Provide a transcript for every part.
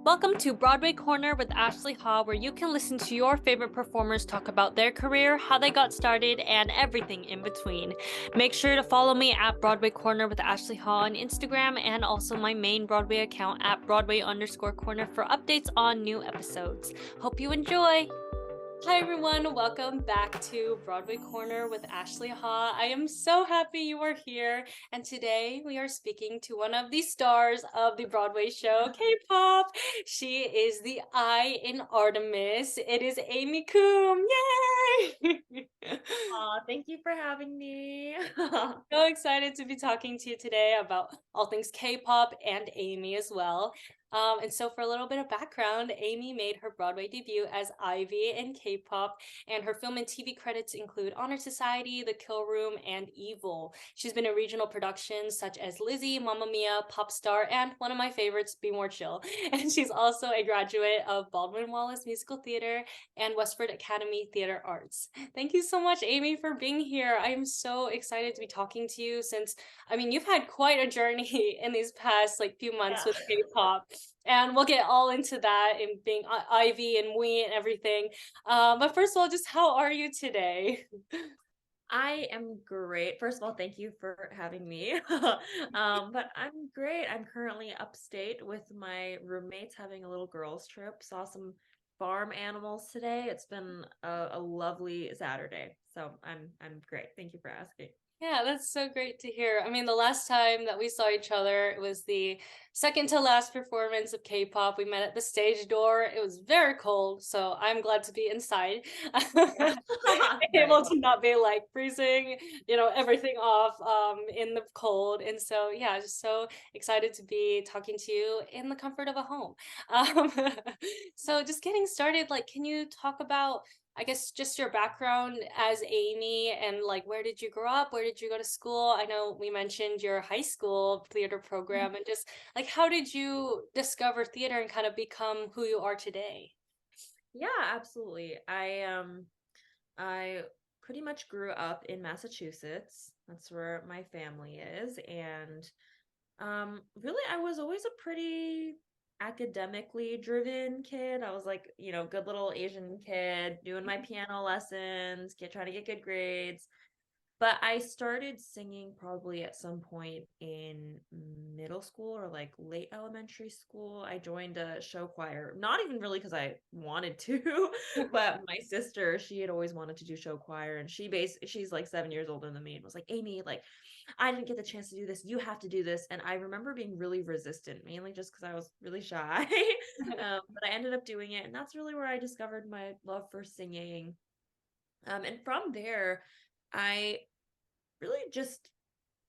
Welcome to Broadway Corner with Ashley Ha, where you can listen to your favorite performers talk about their career, how they got started, and everything in between. Make sure to follow me at Broadway Corner with Ashley Ha on Instagram and also my main Broadway account at Broadway_corner for updates on new episodes. Hope you enjoy! Hi everyone, welcome back to Broadway Corner with Ashley Ha. I am so happy you are here, and today we are speaking to one of the stars of the Broadway show, K-pop. She is the I in Artemis. It is Amy Keum. Yay! Aw, thank you for having me. So excited to be talking to you today about all things K-pop and Amy as well. And so for a little bit of background, Amy made her Broadway debut as Ivy in K-pop, and her film and TV credits include Honor Society, The Kill Room, and Evil. She's been in regional productions such as Lizzie, Mamma Mia, Popstar, and one of my favorites, Be More Chill. And she's also a graduate of Baldwin Wallace Musical Theater and Westford Academy Theatre Arts. Thank you so much, Amy, for being here. I am so excited to be talking to you since, I mean, you've had quite a journey in these past few months Yeah. with K-pop, and we'll get all into that and being Ivy and MwE and everything. But first of all, just how are you today? I am great. First of all, thank you for having me. But I'm great. I'm currently upstate with my roommates having a little girls' trip. Saw some farm animals today. It's been a lovely Saturday. So I'm great. Thank you for asking. Yeah, that's so great to hear. I mean, the last time that we saw each other, it was the second to last performance of K-pop. We met at the stage door. It was very cold, so I'm glad to be inside. Able Nice. to not be freezing, everything off in the cold. And so yeah, just so excited to be talking to you in the comfort of a home. Um, so just getting started, can you talk about, I guess, just your background as Amy, and where did you grow up? Where did you go to school? I know we mentioned your high school theater program, and just how did you discover theater and kind of become who you are today? Yeah, absolutely. I pretty much grew up in Massachusetts. That's where my family is. And really, I was always a pretty academically driven kid. I was like, good little Asian kid doing my piano lessons, trying to get good grades. But I started singing probably at some point in middle school or like late elementary school. I joined a show choir, not even really because I wanted to, but my sister, she had always wanted to do show choir, and she's like 7 years older than me and was like, Amy, like, I didn't get the chance to do this. You have to do this. And I remember being really resistant, mainly just because I was really shy. But I ended up doing it, and that's really where I discovered my love for singing. And from there, I really just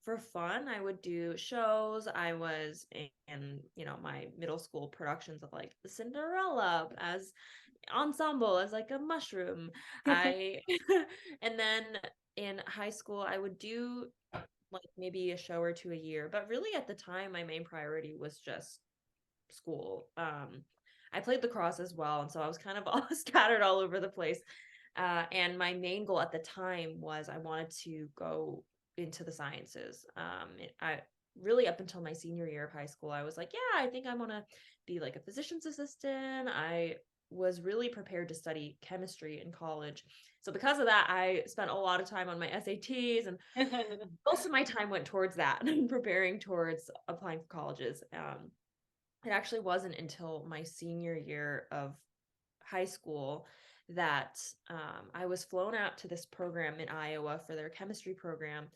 for fun, I would do shows. I was in my middle school productions of like the Cinderella as ensemble as like a mushroom. I and then in high school I would do like maybe a show or two a year, but really at the time my main priority was just school. I played lacrosse as well, and so I was kind of all scattered all over the place. And my main goal at the time was I wanted to go into the sciences. I really up until my senior year of high school, I was like, yeah, I think I want to be like a physician's assistant. I was really prepared to study chemistry in college. So because of that, I spent a lot of time on my SATs, and most of my time went towards that and preparing towards applying for colleges. It actually wasn't until my senior year of high school that I was flown out to this program in Iowa for their chemistry program.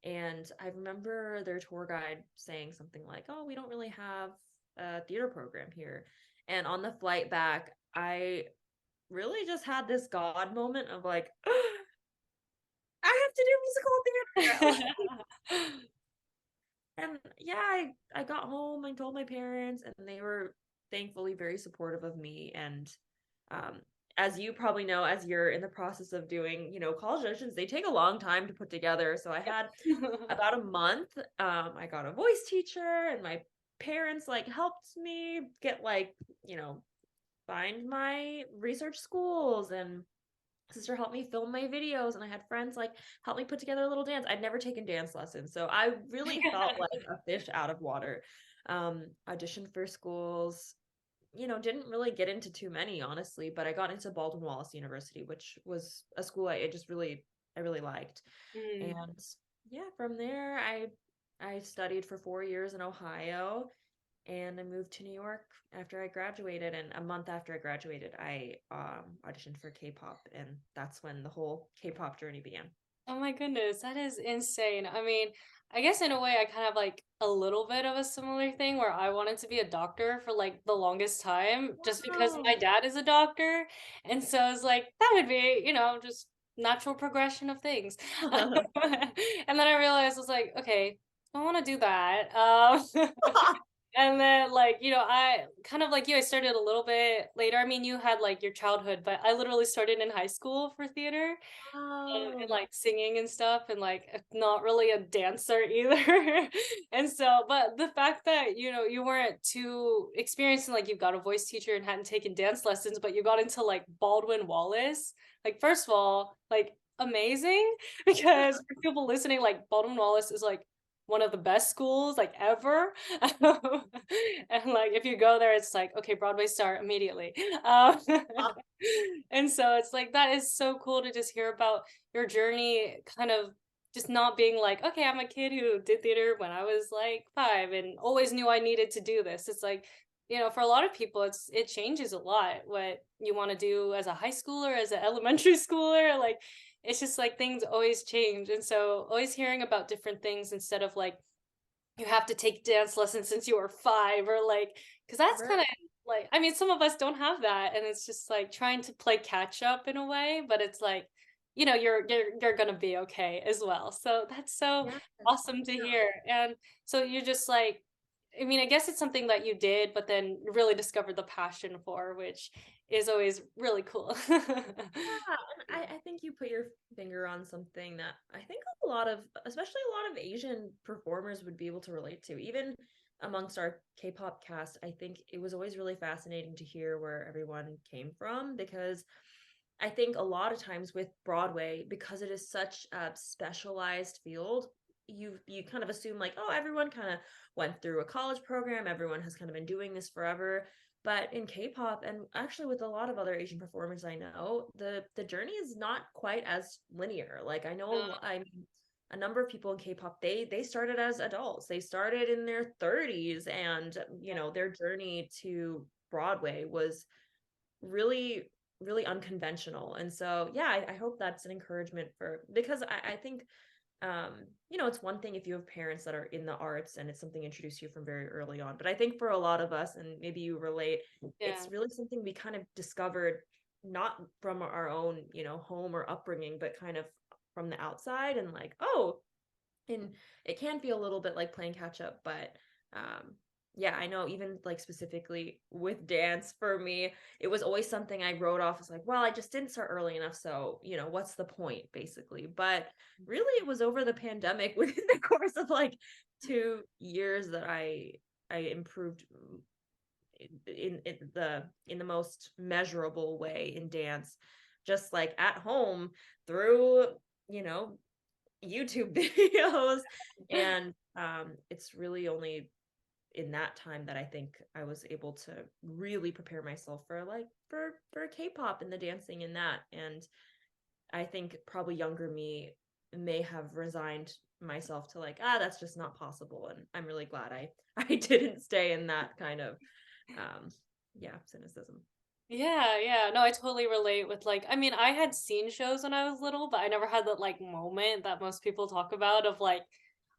And I remember their tour guide saying something like, "Oh, we don't really have a theater program here." And on the flight back, I really just had this God moment of like, I have to do musical theater. And yeah, I got home and told my parents, and they were thankfully very supportive of me. And um, as you probably know, as you're in the process of doing, college auditions, they take a long time to put together. So I had about a month. I got a voice teacher, and my parents like helped me get find my research schools, and sister helped me film my videos, and I had friends like help me put together a little dance. I'd never taken dance lessons, so I really felt like a fish out of water. Auditioned for schools, didn't really get into too many, honestly, but I got into Baldwin Wallace University, which was a school I really liked. Mm. And yeah, from there I studied for 4 years in Ohio, and I moved to New York after I graduated. And a month after I graduated, I auditioned for K-pop, and that's when the whole K-pop journey began. Oh my goodness, that is insane. I mean, I guess in a way I kind of like a little bit of a similar thing where I wanted to be a doctor for like the longest time just because my Wow. dad is a doctor. And so I was like, that would be, just natural progression of things. And then I realized I was like, okay, I want to do that. And then like, I kind of like you, I started a little bit later. I mean, you had like your childhood, but I literally started in high school for theater and Wow. like singing and stuff and like not really a dancer either. And so but the fact that you weren't too experienced and like you've got a voice teacher and hadn't taken dance lessons but you got into like Baldwin Wallace, like first of all like amazing because for people listening like Baldwin Wallace is like one of the best schools like ever. And like if you go there it's like okay, Broadway star immediately. um, and so it's like that is so cool to just hear about your journey kind of just not being like, okay, I'm a kid who did theater when I was like 5 and always knew I needed to do this. It's like, for a lot of people it changes a lot what you want to do as a high schooler, as an elementary schooler, like it's just like things always change. And so always hearing about different things instead of like you have to take dance lessons since you were 5 or like because that's kind of Right. like I mean some of us don't have that and it's just like trying to play catch up in a way, but it's like you're gonna be okay as well, so that's so Yes. awesome to No. hear. And so you're just like I mean I guess it's something that you did but then really discovered the passion for, which is always really cool. Yeah, and I think you put your finger on something that I think a lot of, especially a lot of Asian performers would be able to relate to. Even amongst our K-pop cast, I think it was always really fascinating to hear where everyone came from because I think a lot of times with Broadway, because it is such a specialized field, you kind of assume like, oh, everyone kind of went through a college program, everyone has kind of been doing this forever. But in K-pop and actually with a lot of other Asian performers I know, the journey is not quite as linear. Like I know I mean a number of people in K-pop, they started as adults. They started in their 30s and their journey to Broadway was really really unconventional. And so yeah, I hope that's an encouragement for because I think it's one thing if you have parents that are in the arts and it's something introduced to you from very early on, but I think for a lot of us, and maybe you relate, Yeah. it's really something we kind of discovered not from our own home or upbringing, but kind of from the outside. And like, oh, and it can feel a little bit like playing catch up, but yeah, I know even like specifically with dance for me, it was always something I wrote off as like, well, I just didn't start early enough, so what's the point basically. But really it was over the pandemic within the course of like 2 years that I improved in the most measurable way in dance, just like at home through you know YouTube videos. And it's really only in that time that I think I was able to really prepare myself for like for K-pop and the dancing and that. And I think probably younger me may have resigned myself to like, that's just not possible. And I'm really glad I didn't stay in that kind of um yeah, cynicism. Yeah, yeah. No, I totally relate with like I mean, I had seen shows when I was little, but I never had that like moment that most people talk about of like,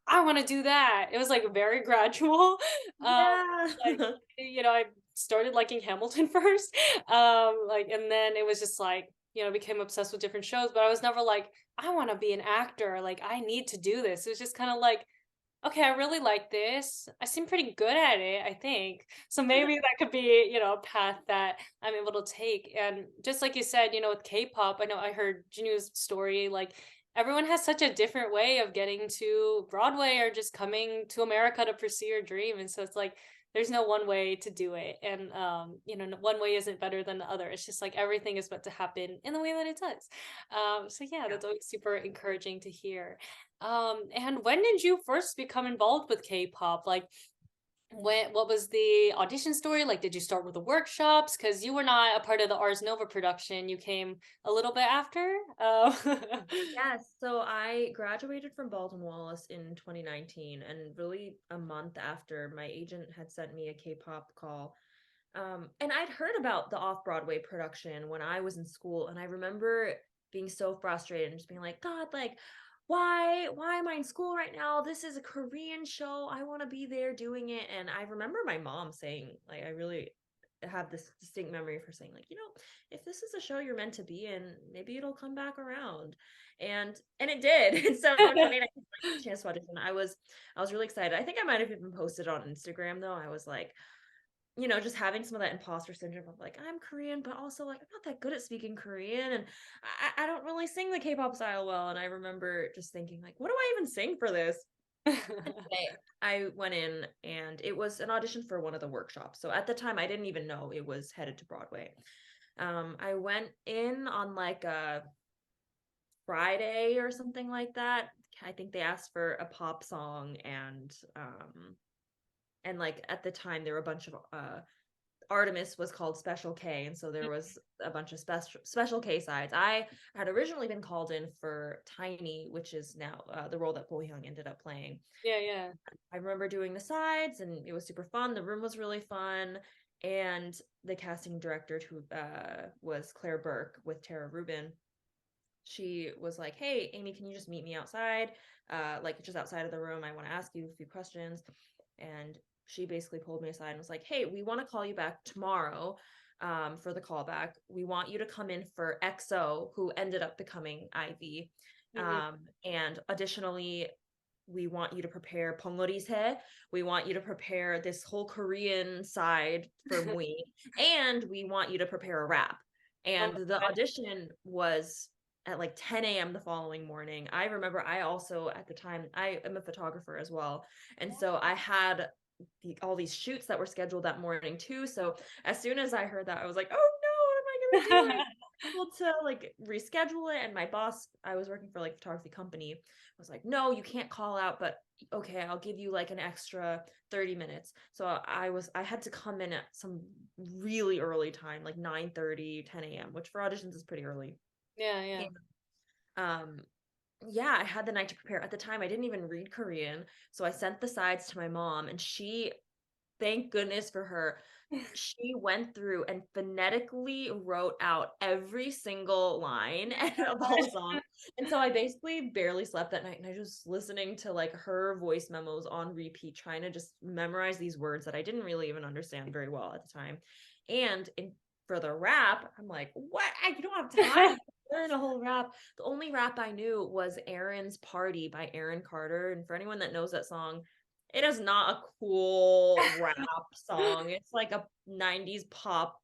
I want to do that. It was like very gradual. Yeah. Like, I started liking Hamilton first. Like and then it was just like, became obsessed with different shows, but I was never like, I want to be an actor. Like I need to do this. It was just kind of like okay, I really like this. I seem pretty good at it, I think. So maybe that could be, a path that I'm able to take. And just like you said, with K-pop, I know I heard Jinu's story, like everyone has such a different way of getting to Broadway or just coming to America to pursue your dream. And so it's like there's no one way to do it. And one way isn't better than the other. It's just like everything is meant to happen in the way that it does. So yeah, Yeah. that's always super encouraging to hear. And when did you first become involved with K-pop? Like, what was the audition story? Like, did you start with the workshops? Because you were not a part of the Ars Nova production. You came a little bit after. Yes, so I graduated from Baldwin Wallace in 2019, and really a month after, my agent had sent me a K-pop call. And I'd heard about the off-Broadway production when I was in school, and I remember being so frustrated and just being like, God, like, why am I in school right now? This is a Korean show. I want to be there doing it. And I remember my mom saying, like, I really have this distinct memory of her saying, like, if this is a show you're meant to be in, maybe it'll come back around. And it did. And so in 2019, chance to audition, I was really excited. I think I might have even posted on Instagram though. I was like, just having some of that imposter syndrome of like, I'm Korean, but also like, I'm not that good at speaking Korean. And I don't really sing the K-pop style well. And I remember just thinking, like, what do I even sing for this? Anyway, I went in and it was an audition for one of the workshops. So at the time, I didn't even know it was headed to Broadway. I went in on like a Friday or something like that. I think they asked for a pop song and like at the time there were a bunch of Artemis was called Special K, and so there was a bunch of Special K sides. I had originally been called in for Tiny, which is now the role that Bo Hyung ended up playing. Yeah, yeah. I remember doing the sides, and it was super fun. The room was really fun, and the casting director, who was Claire Burke with Tara Rubin, she was like, "Hey, Amy, can you just meet me outside? Like just outside of the room. I want to ask you a few questions." And she basically pulled me aside and was like, "Hey, we want to call you back tomorrow for the callback. We want you to come in for XO, who ended up becoming Ivy. Mhm. And additionally, we want you to prepare Pongori's hair. We want you to prepare this whole Korean side for MwE, and we want you to prepare a rap." Oh And the my audition was at like 10 a.m. the following morning. I remember I also, at the time, I am a photographer as well. And so I had all these shoots that were scheduled that morning too. So as soon as I heard that, I was like, oh no, what am I gonna do? And I God. was able to like reschedule it. And my boss, I was working for like a photography company, was like, no, you can't call out, but okay, I'll give you like an extra 30 minutes. So I had to come in at some really early time, like 9:30, 10 a.m., which for auditions is pretty early. Yeah, yeah. And um yeah, I had the night to prepare. At the time, I didn't even read Korean. So I sent the sides to my mom, and she, thank goodness for her, she went through and phonetically wrote out every single line of the whole song. And so I basically barely slept that night, and I was listening to like her voice memos on repeat, trying to just memorize these words that I didn't really even understand very well at the time. And for the rap, I'm like, what? I don't have time to learn a whole rap. The only rap I knew was Aaron's Party by Aaron Carter. And for anyone that knows that song, it is not a cool rap song. It's like a 90s pop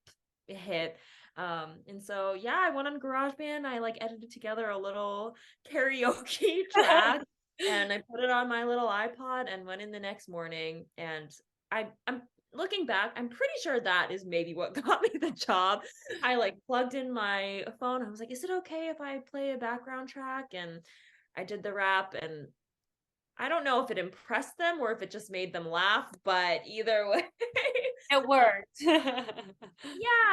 hit. And so yeah, I went on GarageBand. I like edited together a little karaoke track and I put it on my little iPod and went in the next morning. And I'm looking back, I'm pretty sure that is maybe what got me the job. I like plugged in my phone. I was like, is it okay if I play a background track? And I did the rap, and I don't know if it impressed them or if it just made them laugh, but either way. It um, worked. yeah,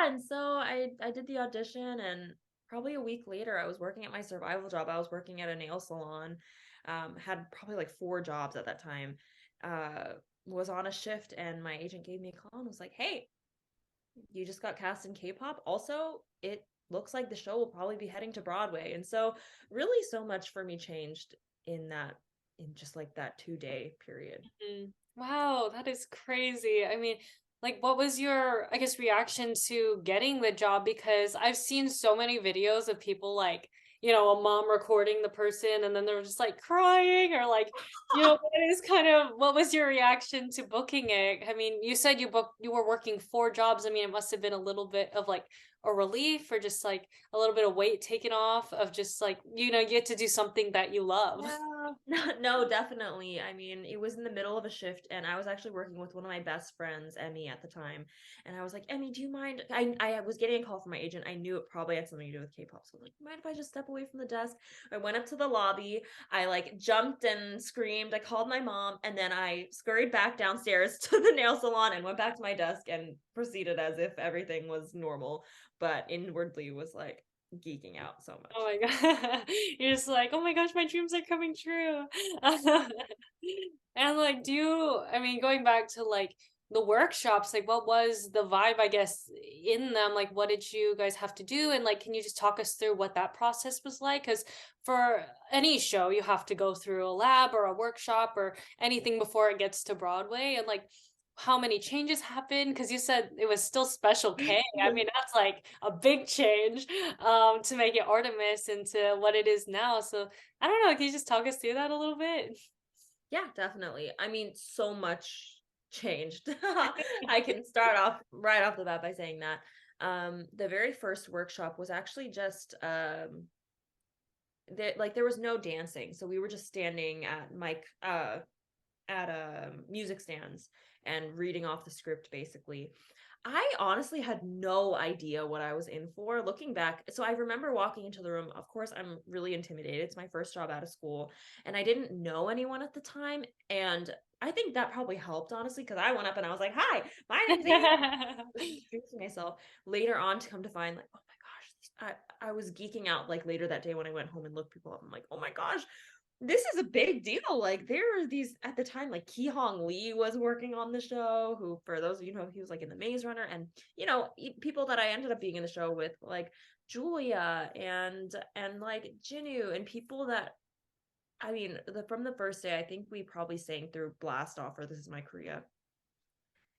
and so I did the audition, and probably a week later I was working at my survival job. I was working at a nail salon. Had probably like 4 jobs at that time. Uh was on a shift, and my agent gave me a call and was like, "Hey, you just got cast in K-pop. Also, it looks like the show will probably be heading to Broadway." And so really so much for me changed in just like that 2-day period. Mm. Wow, that is crazy. I mean, like, what was your, I guess, reaction to getting the job? Because I've seen so many videos of people like, a mom recording the person and then they're just like crying or like, what was your reaction to booking it? I mean, you said you were working 4 jobs. I mean, it must have been a little bit of like a relief or just like a little bit of weight taken off of just like, you get to do something that you love. Yeah. No, definitely. I mean, it was in the middle of a shift, and I was actually working with one of my best friends, Emmy, at the time. And I was like, Emmy, do you mind? I was getting a call from my agent. I knew it probably had something to do with K-pop. So I was like, mind if I just step away from the desk? I went up to the lobby. I like jumped and screamed. I called my mom, and then I scurried back downstairs to the nail salon and went back to my desk and proceeded as if everything was normal, but inwardly was like geeking out so Oh much. my god. You're just like, "Oh my gosh, my dreams are coming true." And, like, I mean, going back to, like, the workshops, like, what was the vibe, I guess, in them? Like, what did you guys have to do? And, like, can you just talk us through what that process was like? Because for any show, you have to go through a lab or a workshop or anything before it gets to Broadway, and, like, how many changes happened? Because you said it was still Special K. I mean, that's, like, a big change, to make it Artemis into what it is now, so I don't know, can you just talk us through that a little bit? Yeah, definitely. I mean, so much changed. I can start off right off the bat by saying that. The very first workshop was actually just there was no dancing. So we were just standing at music stands and reading off the script basically. I honestly had no idea what I was in for looking back. So I remember walking into the room. Of course, I'm really intimidated. It's my first job out of school, and I didn't know anyone at the time. And I think that probably helped, honestly, because I went up and I was like, "Hi, my name's Amy." Introducing myself later on to come to find, like, oh my gosh, I was geeking out like later that day when I went home and looked people up. I'm like, oh my gosh, this is a big deal. Like there are these at the time, like Ki Hong Lee was working on the show, who for those of you know, he was like in the Maze Runner, and people that I ended up being in the show with, like Julia and like Jinu, and people that I mean, from the first day, I think we probably sang through Blast Off or This Is My Korea.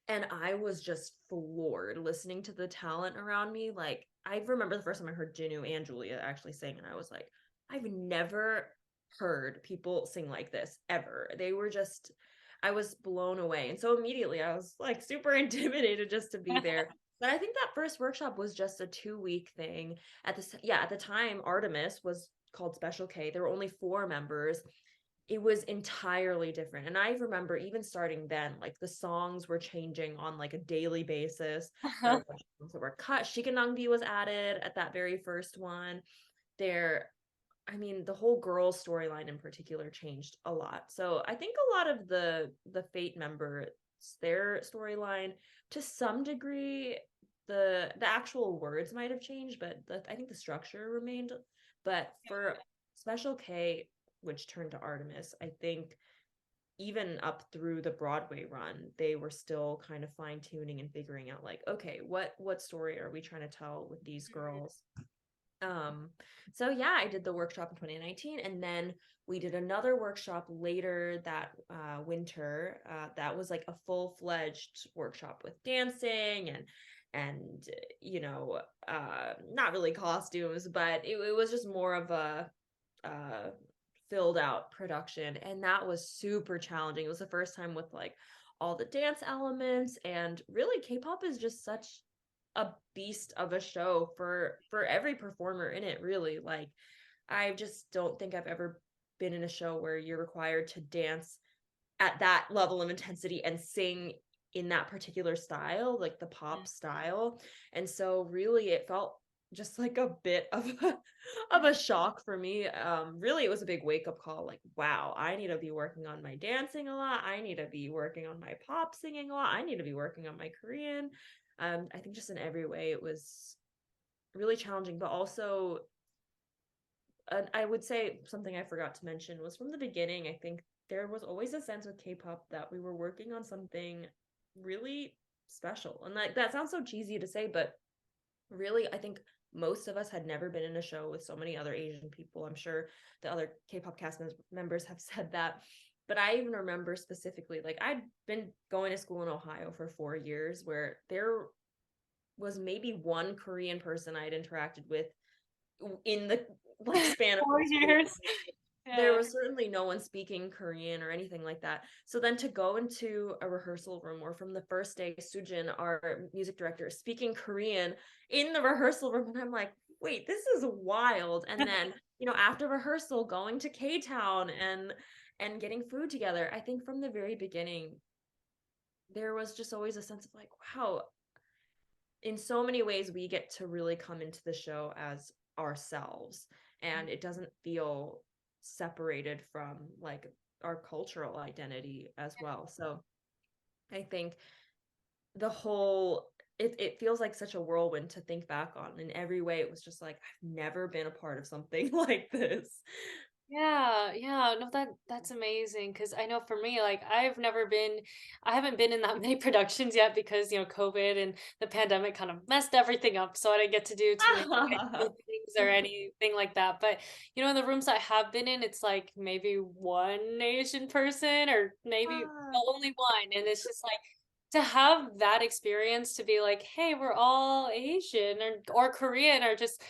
And I was just floored listening to the talent around me. Like, I remember the first time I heard Jinu and Julia actually sing, and I was like, I've never heard people sing like this ever. They were just, I was blown away. And so immediately I was like super intimidated just to be there. But I think that first workshop was just a 2-week thing. At the time, Artemis was called Special K. There were only 4 members. It was entirely different. And I remember even starting then, like the songs were changing on like a daily basis. There were a bunch of songs that were cut. Shikanangbi was added at that very first one. There, I mean, the whole girls storyline in particular changed a lot. So I think a lot of the Fate members, their storyline, to some degree, the actual words might have changed, but I think the structure remained. But for Special K, which turned to Artemis, I think even up through the Broadway run, they were still kind of fine tuning and figuring out like, okay, what story are we trying to tell with these girls? Um, so yeah, I did the workshop in 2019, and then we did another workshop later that winter. That was like a full-fledged workshop with dancing and not really costumes, but it was just more of a uh filled out production, and that was super challenging. It was the first time with like all the dance elements, and really K-pop is just such a beast of a show for every performer in it, really. Like I just don't think I've ever been in a show where you're required to dance at that level of intensity and sing in that particular style, like the pop style. And so really it felt just like a bit of of a shock for me. Really it was a big wake up call, like, wow, I need to be working on my dancing a lot. I need to be working on my pop singing a lot. I need to be working on my Korean. I think just in every way it was really challenging, but also I would say something I forgot to mention was from the beginning, I think there was always a sense with K-pop that we were working on something really special. And like that sounds so cheesy to say, but really, I think most of us had never been in a show with so many other Asian people. I'm sure the other K-pop members have said that. But I even remember specifically, like I'd been going to school in Ohio for 4 years, where there was maybe one Korean person I'd interacted with in the like span of 4 school. years. there Yeah. was certainly no one speaking Korean or anything like that. So then to go into a rehearsal room where from the first day, Sujin, our music director, is speaking Korean in the rehearsal room, and I'm like, wait, this is wild. And then, after rehearsal, going to K Town and getting food together. I think from the very beginning, there was just always a sense of like, wow, in so many ways we get to really come into the show as ourselves, and it doesn't feel separated from like our cultural identity as well. So I think the whole it feels like such a whirlwind to think back on. In every way it was just like, I've never been a part of something like this. Yeah, yeah, no, that's amazing. Because I know for me, like I haven't been in that many productions yet because COVID and the pandemic kind of messed everything up. So I didn't get to do too many things or anything like that. But in the rooms I have been in, it's like maybe one Asian person or maybe Ah, only one, and it's just like to have that experience to be like, hey, we're all Asian or Korean or just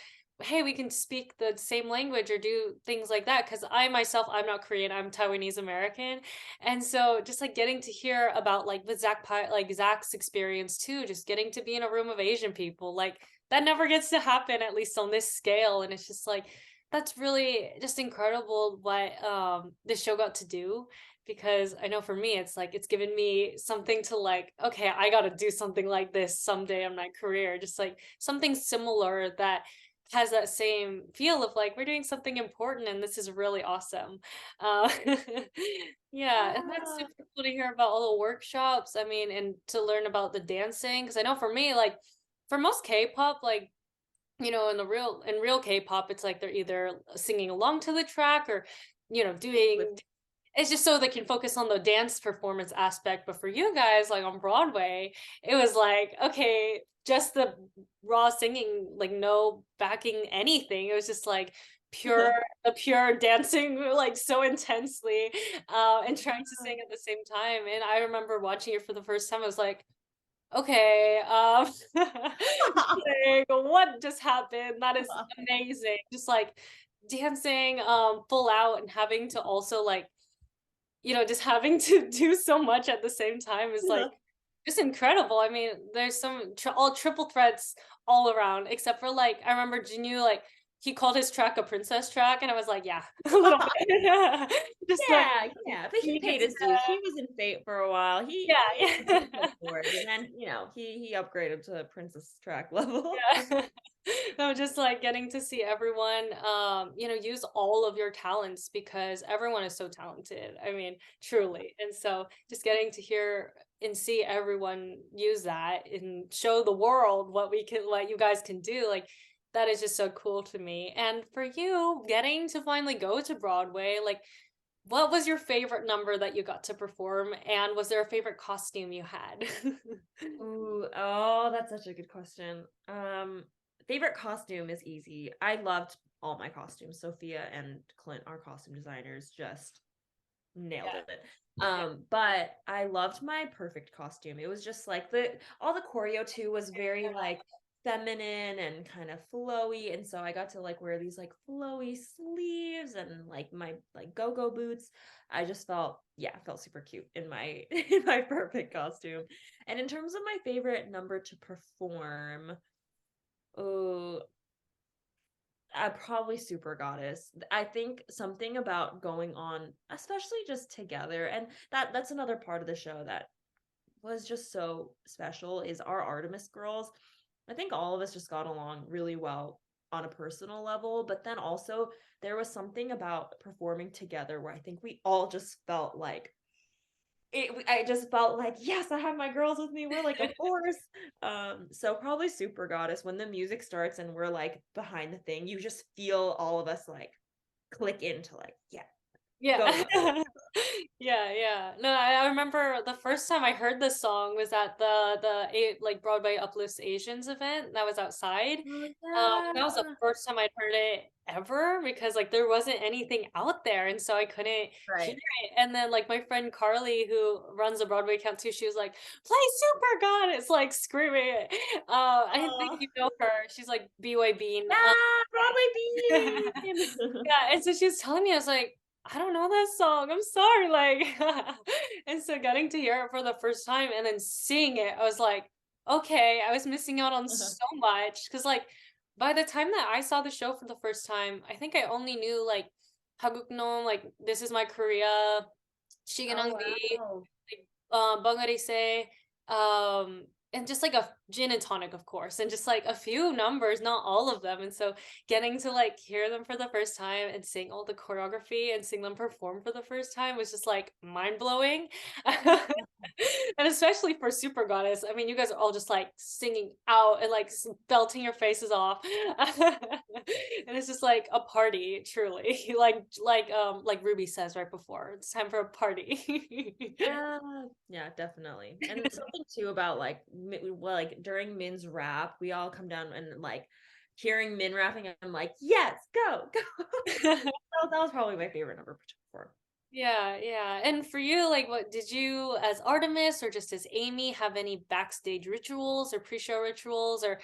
hey, we can speak the same language or do things like that. Because I myself, I'm not Korean, I'm Taiwanese American. And so just like getting to hear about like with like Zach's experience too, just getting to be in a room of Asian people, like that never gets to happen, at least on this scale. And it's just like, that's really just incredible what this show got to do. Because I know for me, it's like it's given me something to like, okay, I got to do something like this someday in my career, just like something similar that has that same feel of like we're doing something important and this is really awesome. Uh, yeah, and that's ah, super cool to hear about all the workshops. I mean, and to learn about the dancing because I know for me, like for most K-pop, like in real K-pop, it's like they're either singing along to the track or with doing it's just so they can focus on the dance performance aspect. But for you guys, like on Broadway, it was like, okay, just the raw singing, like no backing anything. It was just like the pure dancing, like so intensely, and trying to sing at the same time. And I remember watching it for the first time. I was like, okay, like, what just happened? That is amazing. Just like dancing full out and having to also like just having to do so much at the same time is like just incredible. I mean, there's all triple threats all around, except for like I remember Jinyu like he called his track a princess track, and I was like, yeah, a little bit, just like Yeah, yeah, but he he paid gets his dues. He was in Fate for a while. yeah, He had a good yeah. foot forward, and then he upgraded to princess track level. Yeah. No, just like getting to see everyone, use all of your talents because everyone is so talented. I mean, truly. And so just getting to hear and see everyone use that and show the world what you guys can do, like that is just so cool to me. And for you, getting to finally go to Broadway, like what was your favorite number that you got to perform? And was there a favorite costume you had? Ooh, oh, that's such a good question. Favorite costume is easy. I loved all my costumes. Sophia and Clint, our costume designers, just nailed Yeah. it. Yeah. But I loved my perfect costume. It was just like the all the choreo too was very like feminine and kind of flowy, and so I got to like wear these like flowy sleeves and like my like go-go boots. I just felt, yeah, felt super cute in my in my perfect costume. And in terms of my favorite number to perform, oh, probably Super Goddess. I think something about going on, especially just together, and that's another part of the show that was just so special is our Artemis girls. I think all of us just got along really well on a personal level, but then also there was something about performing together where I think we all just felt like I just felt like, yes, I have my girls with me. We're like a force. So probably Super Goddess. When the music starts and we're like behind the thing, you just feel all of us like click into like, yeah, go Yeah. go. Yeah, yeah. No, I remember the first time I heard this song was at like Broadway Uplifts Asians event that was outside. Oh That was the yeah. first time I'd heard it ever because like there wasn't anything out there and so I couldn't hear Right. it. And then like my friend Carly who runs a Broadway account too, she was like, "Play Super God!" It's like screaming it. I think Oh you know her. She's like BY Bean. yeah, Broadway Yeah, Bean. and so she was telling me, I was like, I don't know that song. I'm sorry. Like, and so getting to hear it for the first time and then seeing it, I was like, okay, I was missing out on so much. Cause like by the time that I saw the show for the first time, I think I only knew like Haguk-no, like This Is My Korea, Oh Shigenangbi, wow. like Bangarise, and just like a gin and tonic, of course, and just like a few numbers, not all of them. And so getting to like hear them for the first time and sing all the choreography and sing them perform for the first time was just like mind blowing. And especially for Super Goddess, I mean, you guys are all just like singing out and like belting your faces off. And it's just like a party, truly. Like Ruby says right before, it's time for a party. Yeah, yeah, definitely. And something too about like well, like during Min's rap, we all come down and like hearing Min rapping, I'm like, yes, go, go. That was probably my favorite number to perform. Yeah, yeah. And for you, like, what did you, as Artemis or just as Amy, have any backstage rituals or pre-show rituals or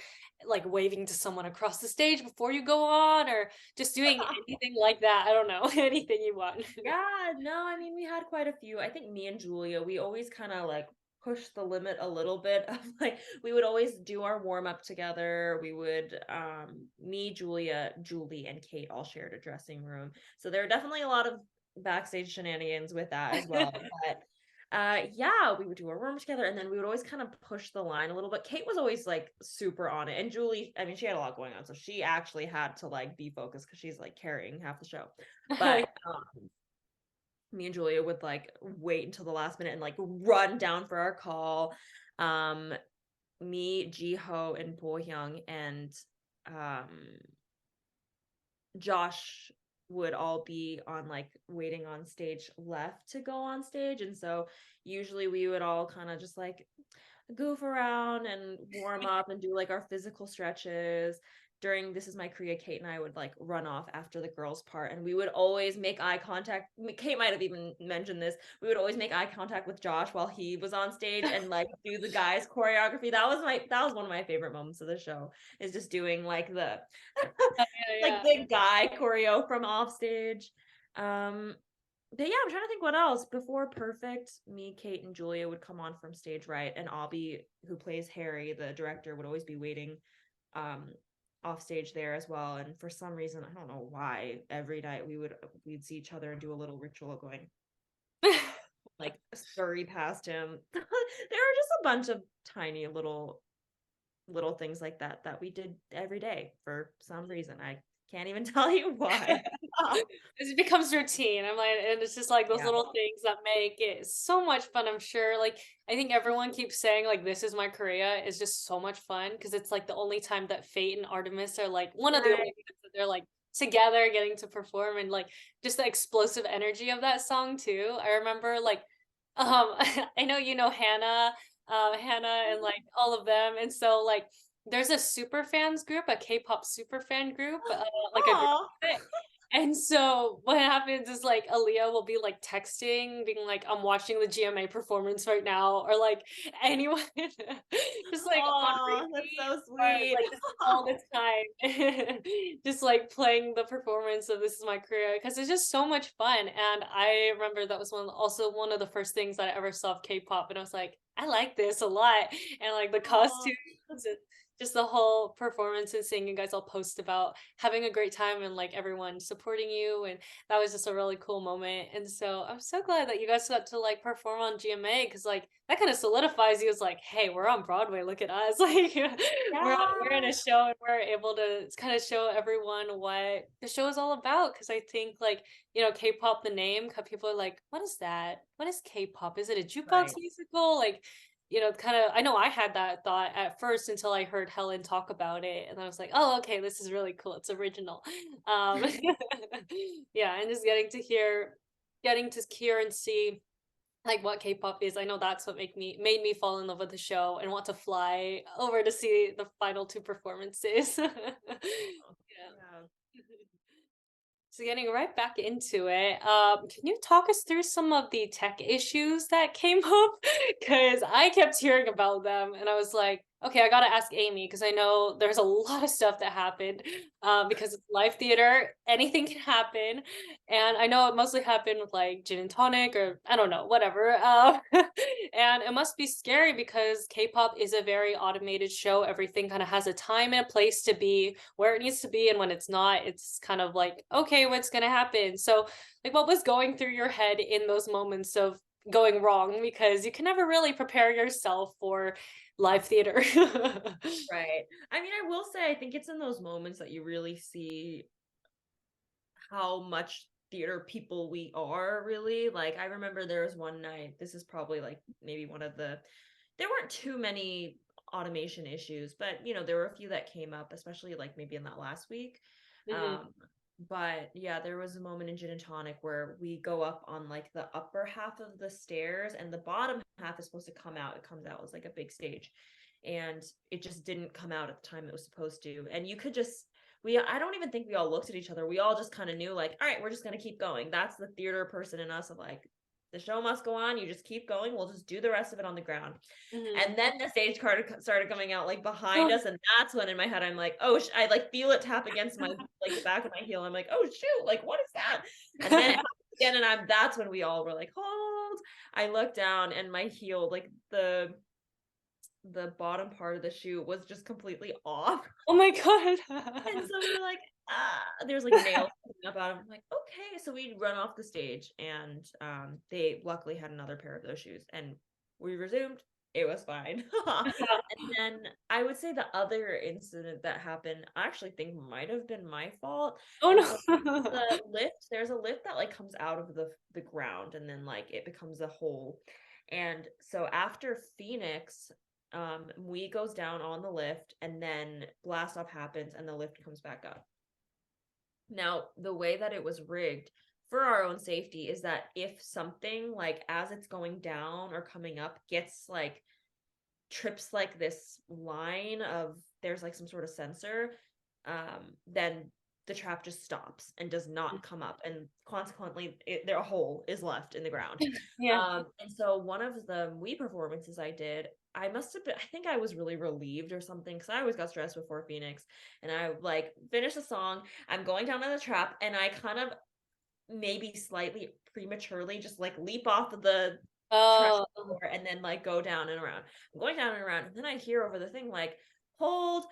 like waving to someone across the stage before you go on or just doing anything like that? I don't know, anything you want. Yeah, no, I mean, we had quite a few. I think me and Julia, we always kind of like push the limit a little bit of like we would always do our warm up together. We would me, Julia, Julie and Kate all shared a dressing room. So there are definitely a lot of backstage shenanigans with that as well. But yeah, we would do our warm up together and then we would always kind of push the line a little bit. Kate was always like super on it. And Julie, I mean, she had a lot going on, so she actually had to like be focused because she's like carrying half the show. But me and Julia would like wait until the last minute and like run down for our call. Um, me, Jiho, and Bo Hyung and um Josh would all be on like waiting on stage left to go on stage. And so usually we would all kind of just like goof around and warm up and do like our physical stretches. During This Is My Korea, Kate and I would like run off after the girls' part, and we would always make eye contact. Kate might have even mentioned this. We would always make eye contact with Josh while he was on stage and like do the guys' choreography. That was one of my favorite moments of the show. Is just doing like the Yeah, like yeah. the guy choreo from off stage. Um, but yeah, I'm trying to think what else. Before Perfect, me, Kate, and Julia would come on from stage right, and Abby, who plays Harry, the director, would always be waiting um off stage there as well. And for some reason, I don't know why, every night we'd see each other and do a little ritual of going like scurry past him. There are just a bunch of tiny little things like that that we did every day for some reason. I can't even tell you why. It becomes routine. I'm like, and it's just like those Yeah, little things that make it so much fun. I'm sure. Like, I think everyone keeps saying like, "This Is My Korea" is just so much fun because it's like the only time that Fate and Artemis are like one of the right. only times that they're like together getting to perform and like just the explosive energy of that song too. I remember like, I know you know Hannah and like all of them, and so like. There's a super fans group, a K-pop super fan group, like a group Oh, of it. And so what happens is like Aaliyah will be like texting, being like, I'm watching the GMA performance right now, or like anyone just like on oh, that's repeat, so or sweet. like just all the time, just like playing the performance of This Is My Career because it's just so much fun. And I remember that was also one of the first things that I ever saw of K-pop, and I was like, I like this a lot, and like the Oh, costumes and just the whole performance and seeing you guys all post about having a great time and like everyone supporting you, and that was just a really cool moment. And so I'm so glad that you guys got to like perform on GMA because like that kind of solidifies you as like, hey, we're on Broadway, look at us. Like we're in yeah, a show and we're able to kind of show everyone what the show is all about. Because I think like, you know, K-pop, the name, people are like, what is that, what is K-pop, is it a jukebox right, musical, like, you know, kind of, I know I had that thought at first until I heard Helen talk about it, and I was like, oh, okay, this is really cool. It's original. Um, yeah, and just getting to hear and see like what K-pop is. I know that's what made me fall in love with the show and want to fly over to see the final two performances. Yeah. yeah. So getting right back into it, can you talk us through some of the tech issues that came up? Because I kept hearing about them, and I was like, Okay, I gotta ask Amy because I know there's a lot of stuff that happened, because it's live theater, anything can happen, and I know it mostly happened with like gin and tonic or I don't know, whatever. And it must be scary because K-pop is a very automated show. Everything kind of has a time and a place to be where it needs to be, and when it's not, it's kind of like, okay, what's gonna happen? So, like, what was going through your head in those moments of going wrong? Because you can never really prepare yourself for live theater. Right. I mean, I will say I think it's in those moments that you really see how much theater people we are really. Like I remember there was one night, this is probably like maybe one of the there weren't too many automation issues, but there were a few that came up, especially like maybe in that last week. Mhm, Um but yeah, there was a moment in Gin and Tonic where we go up on like the upper half of the stairs and the bottom half is supposed to come out. It comes out as like a big stage. And it just didn't come out at the time it was supposed to. And you could just I don't even think we all looked at each other. We all just kind of knew like, all right, we're just going to keep going. That's the theater person in us of like, the show must go on. You just keep going. We'll just do the rest of it on the ground. mhm. And then the stage card started coming out like behind Oh. us. And that's when in my head, I'm like, oh, I like feel it tap against my, like the back of my heel. I'm like, oh, shoot, like, what is that? And then it happens again. And that's when we all were like, hold. I looked down and my heel, like the bottom part of the shoe was just completely off. Oh my god. And so we were like, ah, there's like nails coming up out of him. I'm like, okay. So we run off the stage and they luckily had another pair of those shoes and we resumed. It was fine. And then I would say the other incident that happened, I actually think might have been my fault. Oh And so no. the lift, there's a lift that like comes out of the ground and then like it becomes a hole. And so after Phoenix, MwE goes down on the lift and then blast off happens and the lift comes back up. Now, the way that it was rigged for our own safety is that if something like as it's going down or coming up gets like trips like this line of there's like some sort of sensor, then the trap just stops and does not come up, and consequently, their hole is left in the ground. Yeah. And so one of the MWE performances I did, I must have been, I think I was really relieved or something because I always got stressed before Phoenix, and I like finished the song. I'm going down to the trap, and I kind of maybe slightly prematurely just like leap off of the Oh. threshold floor and then like go down and around. I'm going down and around, and then I hear over the thing like, hold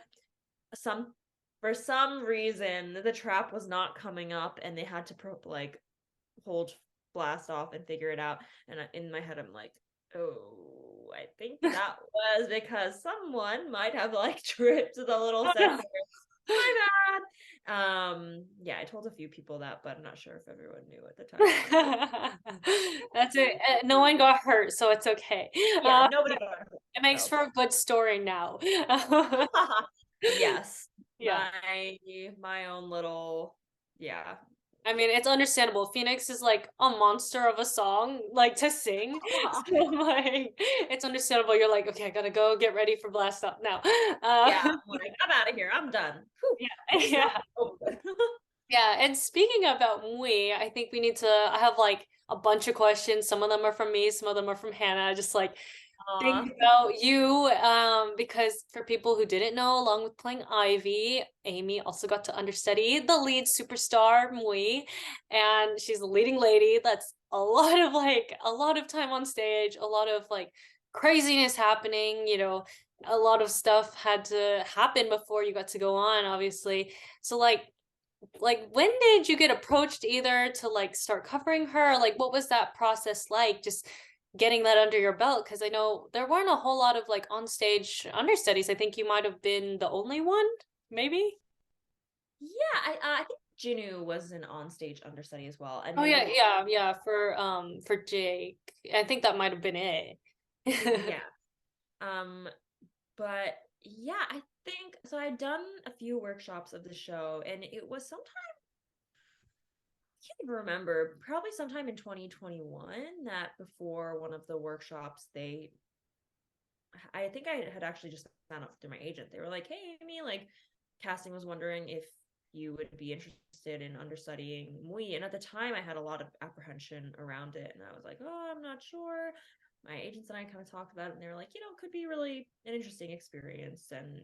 some for some reason the trap was not coming up and they had to like hold blast off and figure it out. And in my head I'm like, oh, I think that was because someone might have like tripped the little Oh no. sensor. My bad. Yeah, I told a few people that, but I'm not sure if everyone knew at the time, honestly. That's it. No one got hurt, so it's okay. Yeah, Uh, nobody got hurt. it makes So for a good story now. yes. Yeah. My own little, yeah. I mean, it's understandable. Phoenix is like a monster of a song, like to sing. So like it's understandable. You're like, okay, I gotta go get ready for blast off now. Yeah, Uh, I'm like, I'm out of here. I'm done. Whew. yeah, This is yeah. over. Yeah, and speaking about MWE, I think we need to I have like a bunch of questions. Some of them are from me, some of them are from Hannah. Just like think Aw. about you, because for people who didn't know, along with playing Ivy, Amy also got to understudy the lead superstar, MwE, and she's a leading lady. That's a lot of a lot of time on stage, a lot of like craziness happening, a lot of stuff had to happen before you got to go on, obviously. So when did you get approached either to like start covering her? Like what was that process like? Just getting that under your belt, because I know there weren't a whole lot of like on stage understudies. I think you might have been the only one, maybe. Yeah, I think Jinu was an onstage understudy as well, and Oh yeah, maybe yeah, for Jake. I think that might have been it. yeah. Um, but yeah, I think so. I'd done a few workshops of the show, and it was sometime, I can't even remember, probably sometime in 2021 that before one of the workshops, I think I had actually just found out through my agent. They were like, "Hey, Amy, like casting was wondering if you would be interested in understudying MWE." And at the time, I had a lot of apprehension around it, and I was like, "Oh, I'm not sure." my agents and I kind of talked about it, and they were like, it could be really an interesting experience, and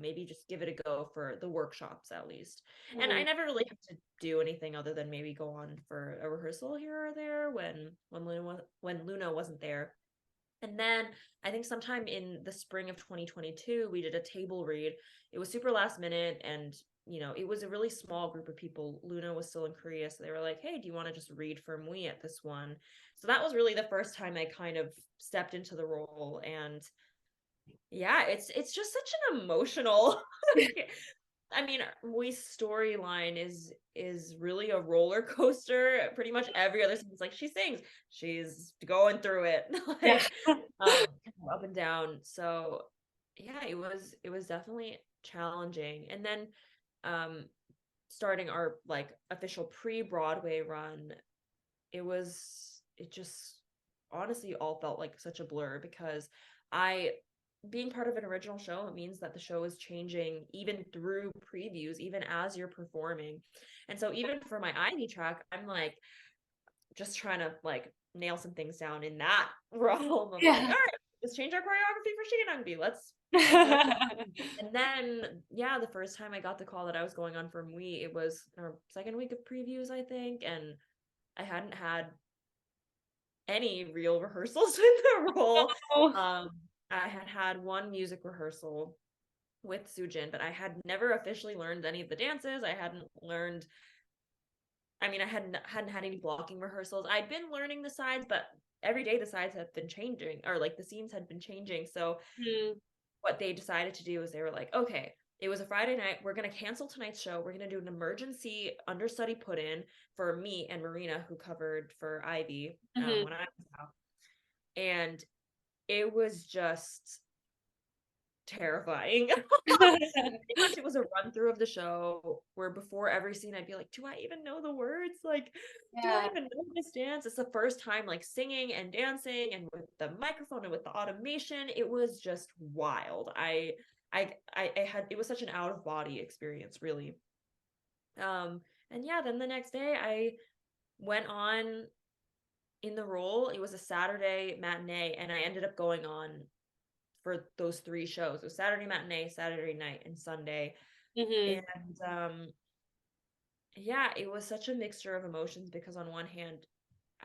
maybe just give it a go for the workshops at least. And I Mhm. never really had to do anything other than maybe go on for a rehearsal here or there when Luna wasn't there. And then I think sometime in the spring of 2022, we did a table read. It was super last minute, and it was a really small group of people. Luna was still in Korea, so they were like, "Hey, do you want to just read for MwE at this one?" So that was really the first time I kind of stepped into the role, and yeah, it's just such an emotional I mean, Mui's storyline is really a roller coaster. Pretty much every other scene is like she sings, she's going through it, Yeah. like up and down. So yeah, it was definitely challenging. And then um starting our like official pre-Broadway run, it just honestly all felt like such a blur because I being part of an original show, it means that the show is changing even through previews, even as you're performing. And so even for my Ivy track, I'm like just trying to like nail some things down in that realm of like, Yeah. all right, let's change our choreography for Shiganangbi. Let's learn. And then yeah, the first time I got the call that I was going on for MWE, it was our second week of previews, I think, and I hadn't had any real rehearsals in the role. Oh. Um, I had had one music rehearsal with Sujin, but I had never officially learned any of the dances. I hadn't learned. I mean, I hadn't had any blocking rehearsals. I'd been learning the sides, but every day the sides have been changing, or like the scenes had been changing. So Mhm. what they decided to do is they were like, okay, it was a Friday night. We're going to cancel tonight's show. We're going to do an emergency understudy put in for me and Marina, who covered for Ivy Mhm. when I was out. And it was just terrifying. Pretty much it was a run through of the show where before every scene I'd be like, do I even know the words? Like, do I Yeah. even know this dance? It's the first time like singing and dancing and with the microphone and with the automation. It was just wild. I had it was such an out of body experience, really. Um, and yeah, then the next day I went on in the role. It was a Saturday matinee, and I ended up going on for those three shows. It was Saturday matinee, Saturday night, and Sunday. And Mhm. yeah, it was such a mixture of emotions because on one hand,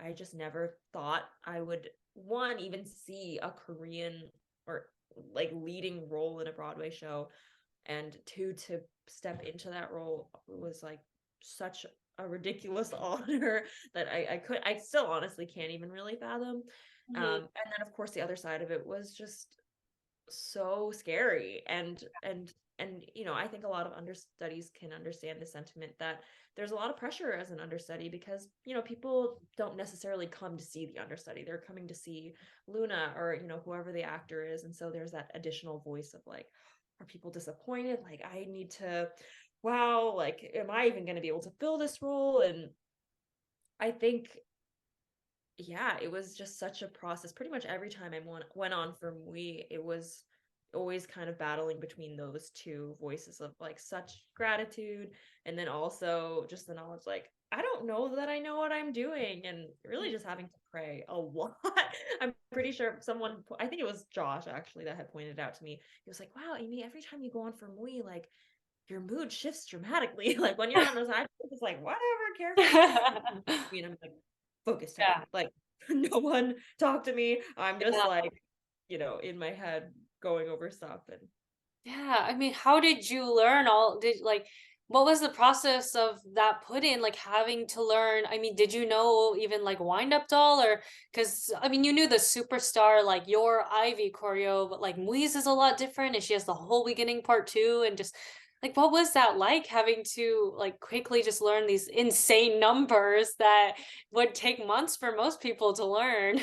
I just never thought I would one even see a Korean or like leading role in a Broadway show, and two to step into that role was like such a ridiculous honor that I still honestly can't even really fathom. Mhm. And then of course the other side of it was just so scary, and I think a lot of understudies can understand the sentiment that there's a lot of pressure as an understudy because people don't necessarily come to see the understudy, they're coming to see Luna or whoever the actor is, and so there's that additional voice of like, are people disappointed, like I need to, wow, like am I even going to be able to fill this role? And I think yeah, it was just such a process. Pretty much every time I went on for MWE, it was always kind of battling between those two voices of like such gratitude and then also just the knowledge like I don't know that I know what I'm doing, and really just having to pray a lot. I'm pretty sure I think it was Josh actually that had pointed out to me. He was like, "Wow, Amy, every time you go on for MWE, like your mood shifts dramatically. Like when you're on the side, it's like whatever, carefree. And I'm like, focus time. Yeah. Like no one talk to me. I'm just Yeah. like, in my head going over stuff. And Yeah, I mean, how did you learn all what was the process of that put in, like having to learn? I mean, did you know even like Wind Up Doll or because I mean you knew the superstar like your Ivy choreo, but like Mui's is a lot different and she has the whole beginning part too, and just like what was that like having to like quickly just learn these insane numbers that would take months for most people to learn?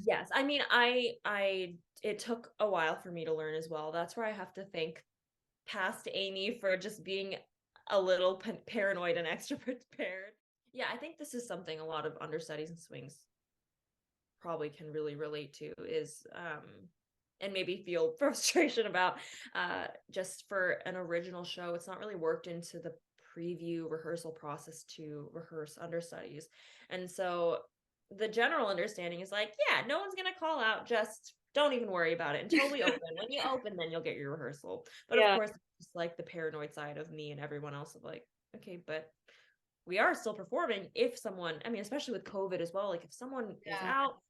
yes, I mean, I it took a while for me to learn as well. That's where I have to thank past Amy for just being a little paranoid and extra prepared. Yeah, I think this is something a lot of understudies and swings probably can really relate to is and maybe feel frustration about just for an original show it's not really worked into the preview rehearsal process to rehearse understudies, and so the general understanding is like, yeah, no one's gonna call out, just don't even worry about it until we open. When you open, then you'll get your rehearsal. But of Yeah. course, it's like the paranoid side of me and everyone else of like, okay, but we are still performing. If someone, I mean, especially with COVID as well, like if someone is Yeah. out,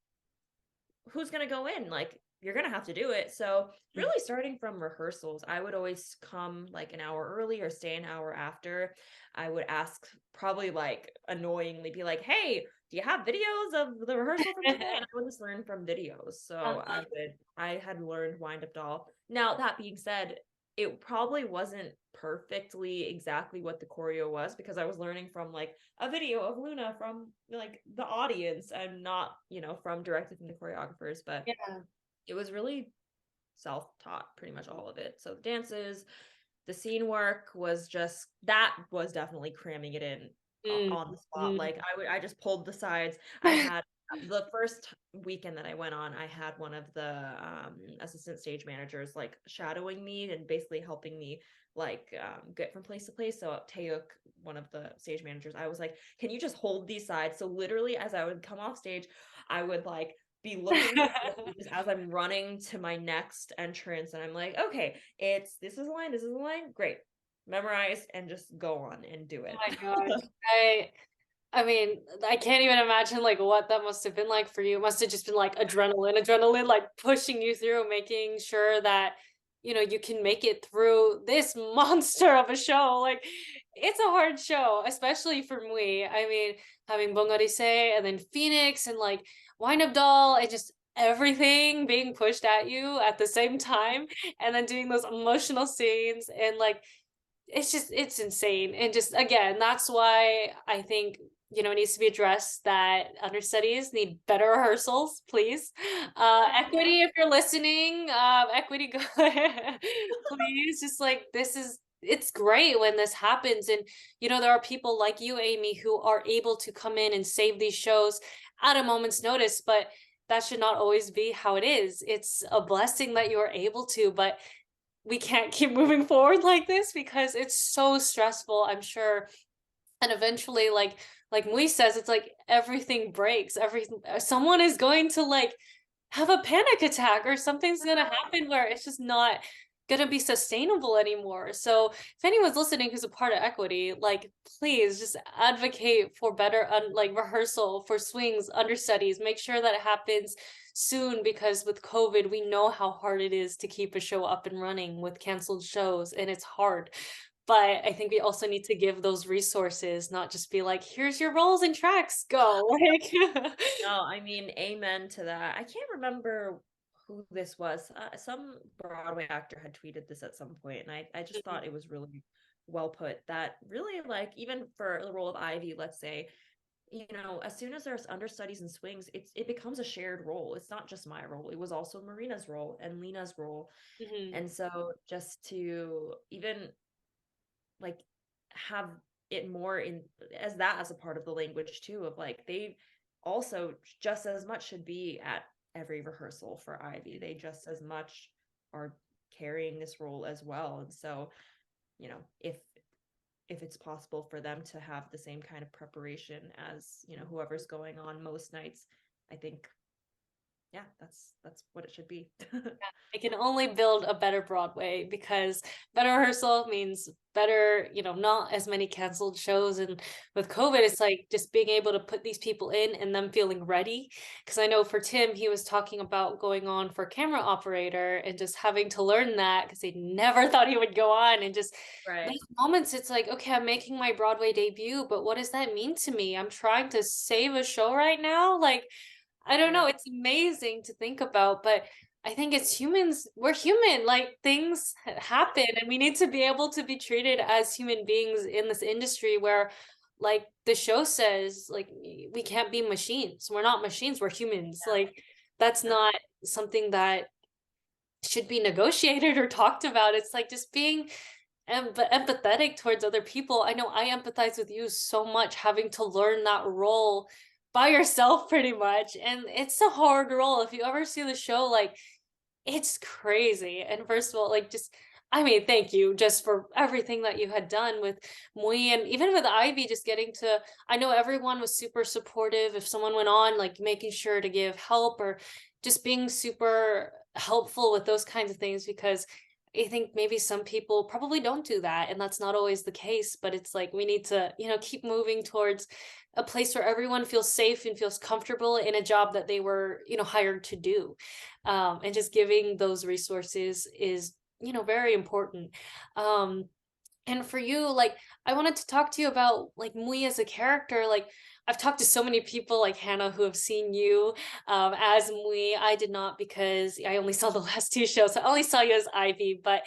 who's going to go in? Like, you're going to have to do it. So, Mm. really starting from rehearsals, I would always come like an hour early or stay an hour after. I would ask, probably like annoyingly, be like, hey, do you have videos of the rehearsal from today? And I would just learn from videos. So Uh-huh. I had learned Wind Up Doll. Now, that being said, it probably wasn't perfectly exactly what the choreo was, because I was learning from like a video of Luna from like the audience and not, from directed from the choreographers, but Yeah. it was really self-taught, pretty much all of it. So the dances, the scene work was just, that was definitely cramming it in Mm, on the spot. mm. Like I just pulled the sides. I had the first weekend that I went on, I had one of the assistant stage managers like shadowing me and basically helping me like get from place to place. So Taeyuk, one of the stage managers, I was like, can you just hold these sides? So literally as I would come off stage, I would like be looking for stages as I'm running to my next entrance, and I'm like, okay, this is a line, this is a line, great, memorize and just go on and do Oh it. my gosh. I mean, I can't even imagine like what that must have been like for you. It must have just been like adrenaline like pushing you through, making sure that you can make it through this monster of a show. Like it's a hard show, especially for MwE. I mean, having Bongarise and then Phoenix and like Wind Up Doll and just everything being pushed at you at the same time and then doing those emotional scenes and like it's insane. And just again, that's why I think it needs to be addressed that understudies need better rehearsals, please. Equity, if you're listening, equity, please, just like it's great when this happens. And there are people like you, Amy, who are able to come in and save these shows at a moment's notice, but that should not always be how it is. It's a blessing that you are able to, but we can't keep moving forward like this because it's so stressful, I'm sure. And eventually, like Mui says, it's like everything breaks. Everything, someone is going to like have a panic attack or something's gonna happen where it's just not gonna be sustainable anymore. So if anyone's listening who's a part of equity, like please just advocate for better like rehearsal for swings, understudies. Make sure that it happens soon, because with COVID, we know how hard it is to keep a show up and running with canceled shows, and it's hard. But I think we also need to give those resources, not just be like, here's your roles and tracks, go. Like No, I mean, amen to that. I can't remember who this was. Some Broadway actor had tweeted this at some point, and I just thought it was really well put, that really, like, even for the role of Ivy, let's say, as soon as there's understudies and swings, it becomes a shared role. It's not just my role. It was also Marina's role and Lena's role. Mhm. And so just to even like have it more in as that as a part of the language too, of like they also just as much should be at every rehearsal for Ivy. They just as much are carrying this role as well. And so, if it's possible for them to have the same kind of preparation as, whoever's going on most nights, I think, yeah, that's what it should be. It can only build a better Broadway, because better rehearsal means better, not as many canceled shows. And with COVID, it's like just being able to put these people in and them feeling ready. Because I know for Tim, he was talking about going on for camera operator and just having to learn that because he never thought he would go on. And just Right. those moments, it's like, okay, I'm making my Broadway debut, but what does that mean to me? I'm trying to save a show right now. Like, I don't know. Yeah. It's amazing to think about, but I think as humans, we're human. Like things happen, and we need to be able to be treated as human beings in this industry where, like the show says, like we can't be machines. We're not machines. We're humans. Like that's Yeah. not something that should be negotiated or talked about. It's like just being empathetic towards other people. I know I empathize with you so much, having to learn that role by yourself pretty much. And it's a hard role. If you ever see the show, like it's crazy. And first of all, like just I mean, thank you just for everything that you had done with MwE and even with Ivy, just getting to, I know everyone was super supportive. If someone went on, like making sure to give help or just being super helpful with those kinds of things, because I think maybe some people probably don't do that. And that's not always the case, but it's like we need to, keep moving towards a place where everyone feels safe and feels comfortable in a job that they were, hired to do. And just giving those resources is very important. Um, and for you, like, I wanted to talk to you about like MwE as a character. Like, I've talked to so many people like Hannah who have seen you as MwE. I did not because I only saw the last two shows. So I only saw you as Ivy, but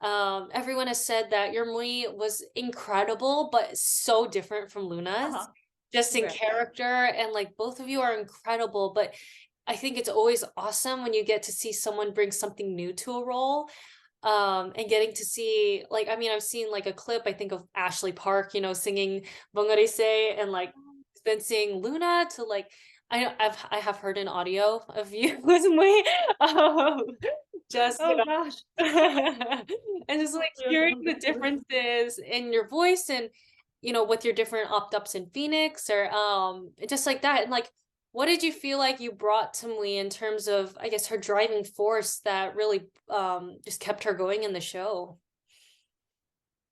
everyone has said that your MwE was incredible, but so different from Luna's, Uh-huh. just in Right. character. And like both of you are incredible, but I think it's always awesome when you get to see someone bring something new to a role, and getting to see, like, I mean, I've seen like a clip, I think, of Ashley Park, singing Bongarise, and like then seeing Luna to like, I have heard an audio of you with me, um, just Oh gosh. and just like Hopefully hearing that's the the truth. differences in your voice, and with your different opt-ups in Phoenix, or just like that. And like, what did you feel like you brought to MwE in terms of, I guess, her driving force that really just kept her going in the show?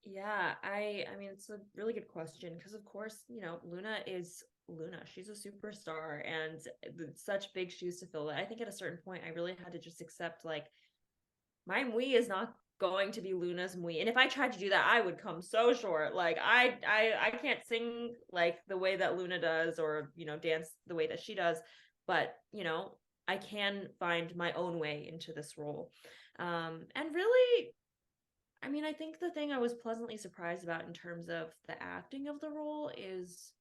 Yeah, I mean it's a really good question because of course, Luna is Luna. She's a superstar and such big shoes to fill. I think at a certain point I really had to just accept like my MWE is not going to be Luna's MWE. And if I tried to do that, I would come so short. Like I can't sing like the way that Luna does or, dance the way that she does, but, I can find my own way into this role. And really, I mean, I think the thing I was pleasantly surprised about in terms of the acting of the role is,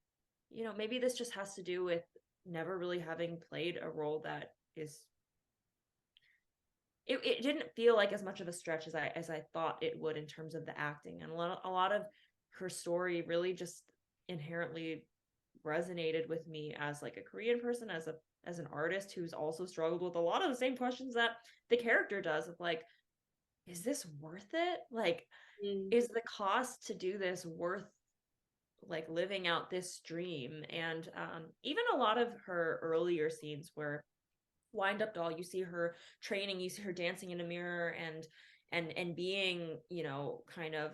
maybe this just has to do with never really having played a role that is it didn't feel like as much of a stretch as I thought it would in terms of the acting. And a lot of her story really just inherently resonated with me as like a Korean person, as an artist who's also struggled with a lot of the same questions that the character does of like, is this worth it? Like, Mm. is the cost to do this worth like living out this dream? And even a lot of her earlier scenes where wind up doll, you see her training, you see her dancing in a mirror and being, kind of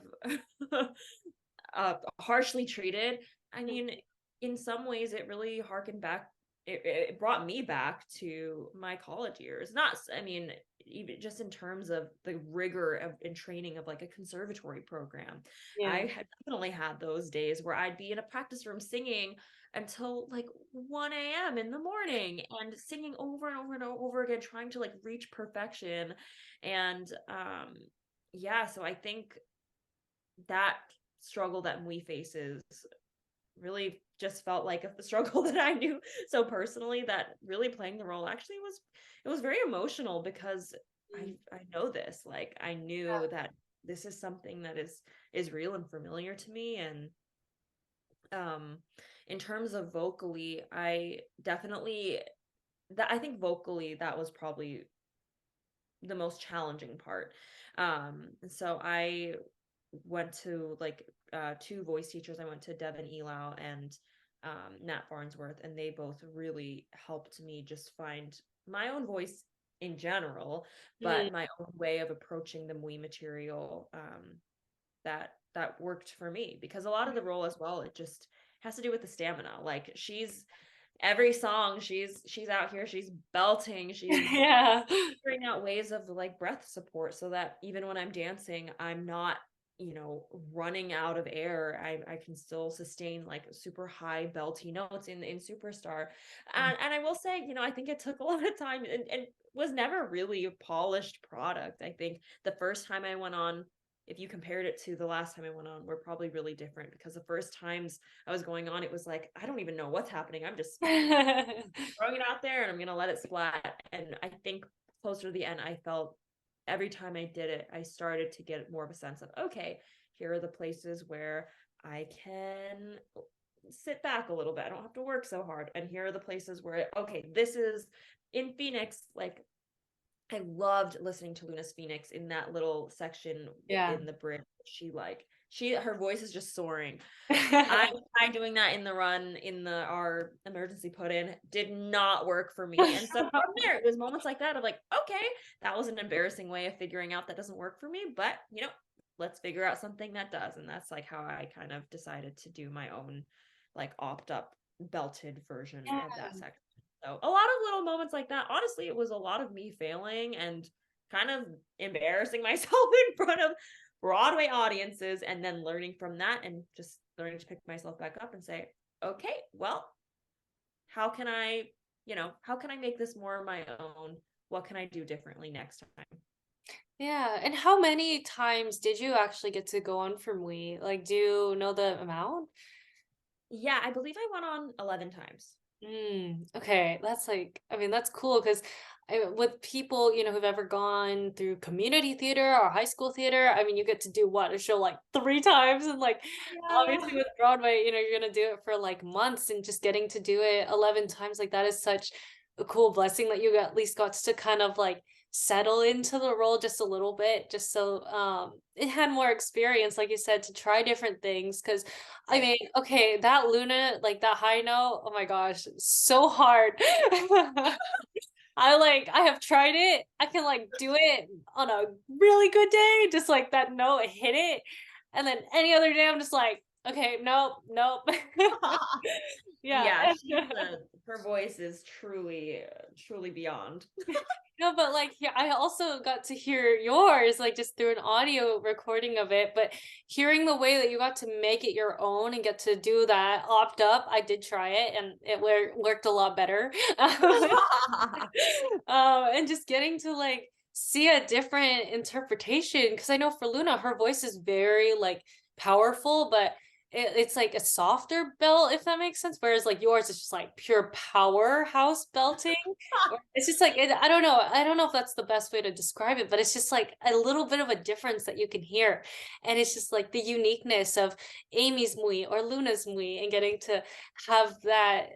harshly treated. I mean, in some ways it really harkened back, it brought me back to my college years. Not, I mean, even just in terms of the rigor of in training of like a conservatory program. I Yeah. had definitely had those days where I'd be in a practice room singing until like 1 a.m. in the morning and singing over and over and over again, trying to like reach perfection. And yeah, so I think that struggle that MWE faces really just felt like a struggle that I knew so personally, that really playing the role actually it was very emotional because Mm. I know this. Like I knew that this is something that is real and familiar to me. And um in terms of vocally, I think vocally that was probably the most challenging part. And so I went to like two voice teachers. I went to Devin Elau and Nat Farnsworth, and they both really helped me just find my own voice in general, Mm. but my own way of approaching the MWE material, that worked for me. Because a lot of the role as well, it just has to do with the stamina. Like she's every song she's out here, she's belting, she's Yeah. figuring out ways of like breath support so that even when I'm dancing, I'm not, running out of air. I can still sustain like super high belty notes in Superstar. And I will say, I think it took a lot of time and was never really a polished product. I think the first time I went on, if you compared it to the last time I went on, were probably really different because the first times I was going on, it was like, I don't even know what's happening. I'm just throwing it out there and I'm gonna let it splat. And I think closer to the end, I felt every time I did it, I started to get more of a sense of, okay, here are the places where I can sit back a little bit. I don't have to work so hard. And here are the places where, okay, this is in Phoenix, like I loved listening to Luna's Phoenix in that little section Yeah. in the bridge. Her voice is just soaring. I tried doing that in the run in our emergency put in, did not work for me. And so from there, it was moments like that of like, okay, that was an embarrassing way of figuring out that doesn't work for me, but let's figure out something that does. And that's like how I kind of decided to do my own like opt up belted version of that Yeah. section. So a lot of little moments like that. Honestly, it was a lot of me failing and kind of embarrassing myself in front of Broadway audiences and then learning from that and just learning to pick myself back up and say, okay, well, how can how can I make this more my own? What can I do differently next time? Yeah. And how many times did you actually get to go on for MWE? Like, do you know the amount? Yeah, I believe I went on 11 times. Okay, that's like, I mean, that's cool because with people, who've ever gone through community theater or high school theater, I mean, you get to do what, a show like 3 times, and like, obviously Yeah. with Broadway, you're gonna do it for like months, and just getting to do it 11 times, like that is such a cool blessing that you at least got to kind of like settle into the role just a little bit, just so it had more experience, like you said, to try different things. Because I Right. mean, okay, that Luna, like that high note, oh my gosh, so hard. I have tried it. I can like do it on a really good day, just like that note, hit it. And then any other day, I'm just like, okay, nope, nope. Yeah. Yeah, her voice is truly beyond. No, but like, yeah, I also got to hear yours, like just through an audio recording of it. But hearing the way that you got to make it your own and get to do that opt up, I did try it and it worked a lot better. And just getting to like see a different interpretation, because I know for Luna, her voice is very like powerful, but it's like a softer belt, if that makes sense. Whereas like yours is just like pure powerhouse belting. It's just like I don't know. I don't know if that's the best way to describe it, but it's just like a little bit of a difference that you can hear, and it's just like the uniqueness of Amy's MWE or Luna's MWE, and getting to have that.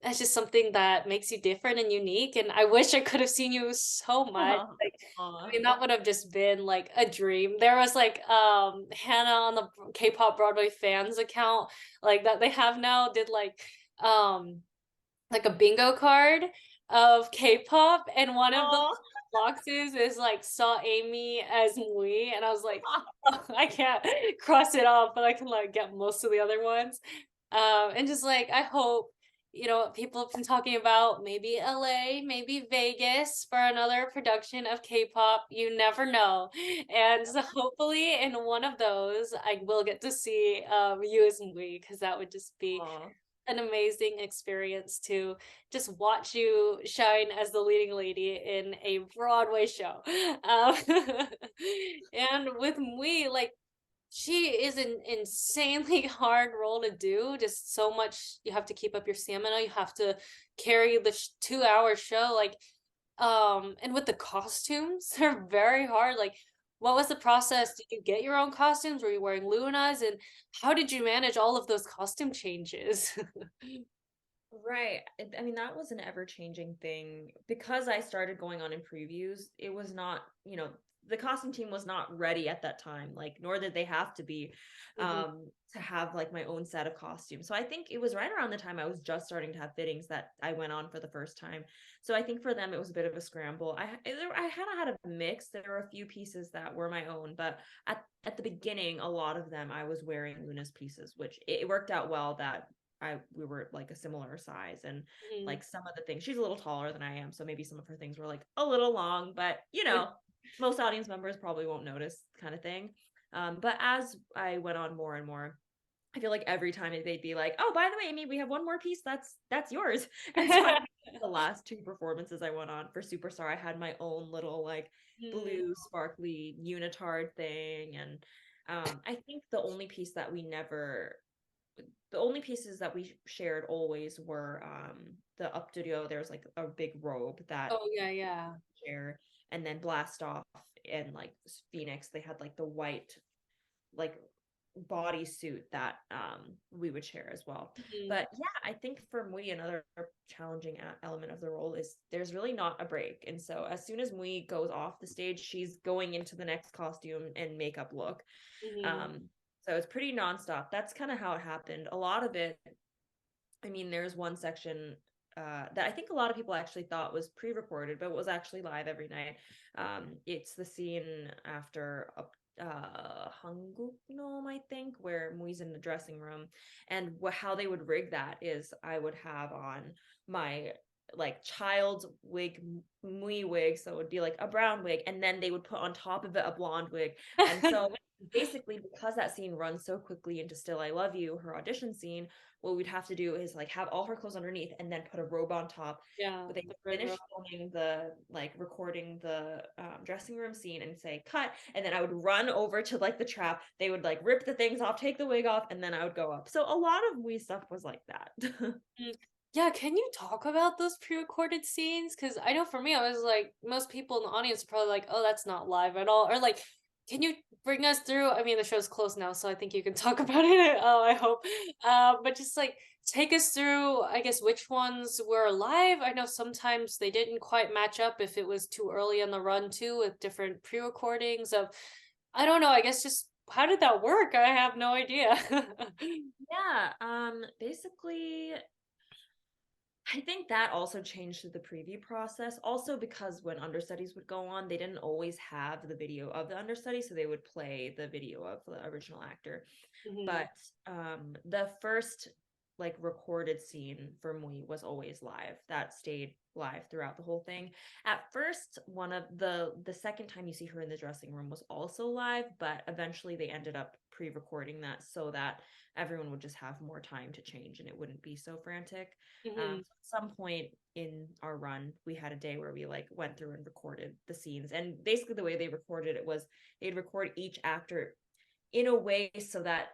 It's just something that makes you different and unique. And I wish I could have seen you so much. Like, I Aw. mean, that would have just been like a dream. There was like Hannah on the K-pop Broadway fans account like that they have now did um like a bingo card of K-pop, and one of the Aw. boxes is like saw Amy as MWE, and I was like, oh, I can't cross it off, but I can like get most of the other ones. And just like I hope, people have been talking about maybe LA, maybe Vegas for another production of K-pop. You never know. And so hopefully in one of those I will get to see you as MWE, because that would just be Aw. an amazing experience to just watch you shine as the leading lady in a Broadway show. Um, and with MWE, like she is an insanely hard role to do. Just so much you have to keep up your stamina. You have to carry the 2 hour show. Like and with the costumes, they're very hard. Like, what was the process? Did you get your own costumes? Were you wearing Luna's? And how did you manage all of those costume changes? Right. I mean, that was an ever-changing thing. Because I started going on in previews, it was not, the costume team was not ready at that time, like, nor did they have to be, Mhm. to have like my own set of costumes. So I think it was right around the time I was just starting to have fittings that I went on for the first time. So I think for them it was a bit of a scramble. I kind of had a mix. There were a few pieces that were my own, but at the beginning, a lot of them I was wearing Luna's pieces, which it worked out well that we were like a similar size, and Mhm. like some of the things, she's a little taller than I am, so maybe some of her things were like a little long, but most audience members probably won't notice, kind of thing. But as I went on more and more, I feel like every time they'd be like, "Oh, by the way, Amy, we have one more piece that's yours." And so the last two performances I went on for Superstar, I had my own little like Mm. blue sparkly unitard thing, and I think the only pieces that we shared always were the up studio. There's like a big robe that Oh yeah, yeah. share, and then Blast Off and like Phoenix, they had like the white like bodysuit that we would share as well. Mhm. But yeah, I think for MwE, another challenging element of the role is there's really not a break. And so as soon as MwE goes off the stage, she's going into the next costume and makeup look. Mhm. Um, so it's pretty nonstop. That's kind of how it happened. A lot of it, I mean, there's one section that I think a lot of people actually thought was pre-recorded, but was actually live every night. It's the scene after Hanguknom, I think, where Mui's in the dressing room, and how they would rig that is I would have on my like child's wig, Mui wig, so it would be like a brown wig, and then they would put on top of it a blonde wig, and so basically because that scene runs so quickly into Still I Love You, her audition scene, what we'd have to do is like have all her clothes underneath and then put a robe on top. Yeah, But they the red robe. finished filming the like recording the dressing room scene and say cut, and then I would run over to like the trap. They would like rip the things off, take the wig off, and then I would go up. So a lot of we stuff was like that. Mm. Yeah, can you talk about those pre-recorded scenes? Because I know for me, I was like, most people in the audience are probably like, "Oh, that's not live at all," or like, "Can you bring us through?" I mean, the show's closed now, so I think you can talk about it. Oh, I hope. But just like take us through, I guess, which ones were live. I know sometimes they didn't quite match up if it was too early in the run too, with different pre-recordings of. I don't know. I guess just how did that work? I have no idea. Yeah, basically I think that also changed through the preview process. Also, because when understudies would go on, they didn't always have the video of the understudy, so they would play the video of the original actor. Mhm. But the first like recorded scene for MWE was always live. That stayed live throughout the whole thing. At first, one of the second time you see her in the dressing room was also live, but eventually they ended up pre-recording that so that everyone would just have more time to change and it wouldn't be so frantic. Mhm. At some point in our run, we had a day where we like went through and recorded the scenes. And basically the way they recorded it was they'd record each actor in a way so that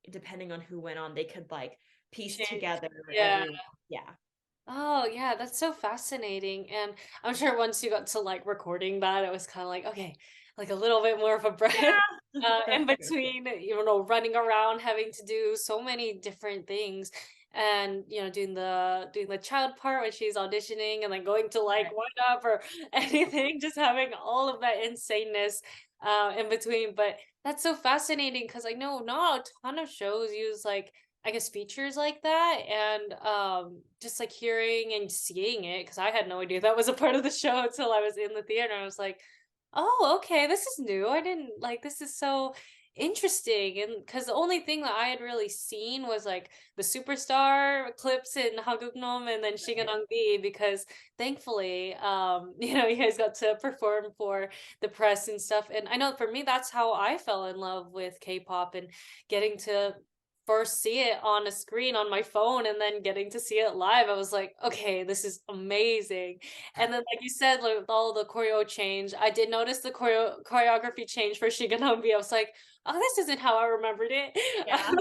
depending on who went on, they could like piece Change. together Yeah. every yeah. Oh, yeah, that's so fascinating. And I'm sure once you got to like recording that, it was kind of like, okay, like a little bit more of a breath Yeah. in That's true. between, running around, having to do so many different things. And doing the child part when she's auditioning and then going to like Right. One Up or anything, just having all of that insaneness in between. But that's so fascinating because I know not a ton of shows use like I guess features like that and just like hearing and seeing it because I had no idea that was a part of the show until I was in the theater. I was like, "Oh, okay, this is new. I didn't like this is so interesting." And because the only thing that I had really seen was like the superstar clips in Hagugnom and then Right. Shiganongbi because thankfully you guys got to perform for the press and stuff. And I know for me that's how I fell in love with K-pop and getting to first see it on a screen on my phone and then getting to see it live, I was like, okay, this is amazing. And then, like you said, like, with all the choreo change, I did notice the choreography change for Shigenombi. I was like, oh, this isn't how I remembered it. Yeah.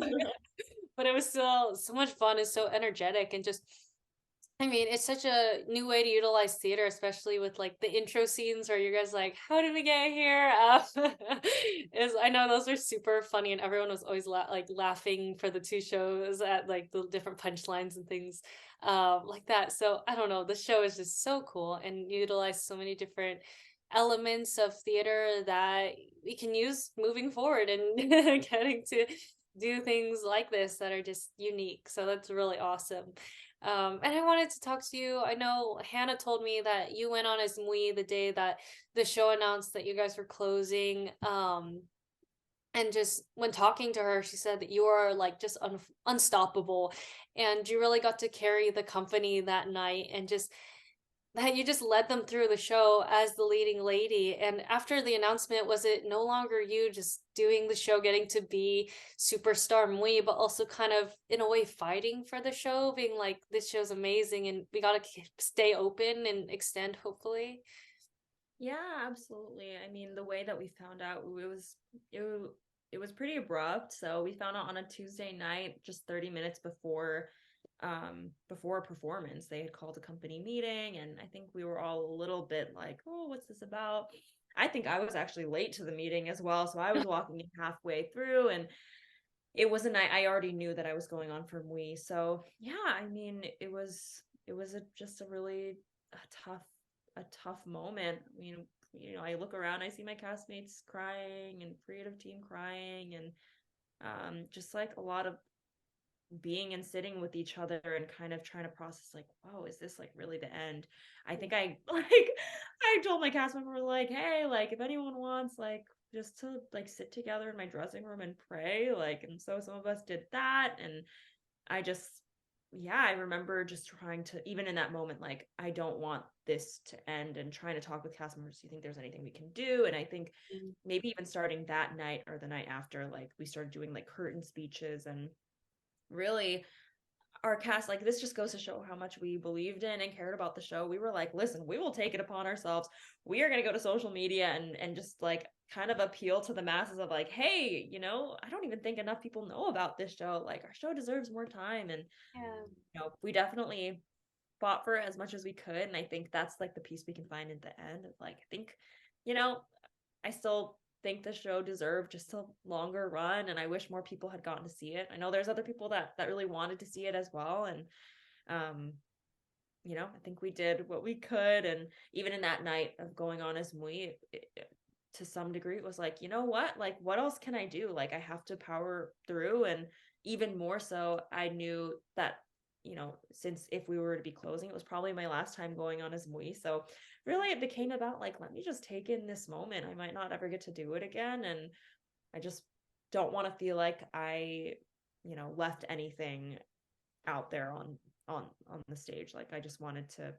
But it was still so much fun and so energetic and just I mean, it's such a new way to utilize theater, especially with like the intro scenes where you guys like, how did we get here? Is I know those are super funny, and everyone was always like laughing for the two shows at like the different punchlines and things like that. So I don't know, the show is just so cool and utilize so many different elements of theater that we can use moving forward and getting to do things like this that are just unique. So that's really awesome. And I wanted to talk to you. I know Hannah told me that you went on as MWE the day that the show announced that you guys were closing. And just when talking to her, she said that you are like just unstoppable, and you really got to carry the company that night, and just that you just led them through the show as the leading lady. And after the announcement, was it no longer you just doing the show, getting to be superstar Mui, but also kind of in a way fighting for the show, being like, this show's amazing and we gotta stay open and extend, hopefully? Yeah, absolutely. I mean, the way that we found out, it was, it was pretty abrupt. So we found out on a Tuesday night, just 30 minutes before a performance. They had called a company meeting, and I think we were all a little bit like, "Oh, what's this about?" I think I was actually late to the meeting as well. So I was walking in halfway through, and it was a night I already knew that I was going on for MWE. So yeah, I mean, it was just a really a tough a tough moment. I look around, I see my castmates crying and creative team crying, and just like a lot of being and sitting with each other and kind of trying to process like, wow, is this like really the end? I think I like I told my cast member like, hey, like if anyone wants like just to like sit together in my dressing room and pray, like, and so some of us did that. And I just, yeah, I remember just trying to, even in that moment, like, I don't want this to end, and trying to talk with cast members. Do you think there's anything we can do? And I think maybe even starting that night or the night after, like we started doing like curtain speeches, and really our cast, like, this just goes to show how much we believed in and cared about the show. We were like, listen, we will take it upon ourselves. We are going to go to social media and just like kind of appeal to the masses of like, hey, I don't even think enough people know about this show. Like, our show deserves more time. And Yeah. we definitely fought for it as much as we could. And I think that's like the piece we can find at the end. Like, I think, you know, I still think the show deserved just a longer run, and I wish more people had gotten to see it. I know there's other people that really wanted to see it as well, and um I think we did what we could. And even in that night of going on as MWE, to some degree, it was like, you know what? Like, what else can I do? Like, I have to power through. And even more so, I knew that, since if we were to be closing, it was probably my last time going on as MWE. So really, it became about like, let me just take in this moment. I might not ever get to do it again. And I just don't want to feel like I, left anything out there on the stage. Like, I just wanted to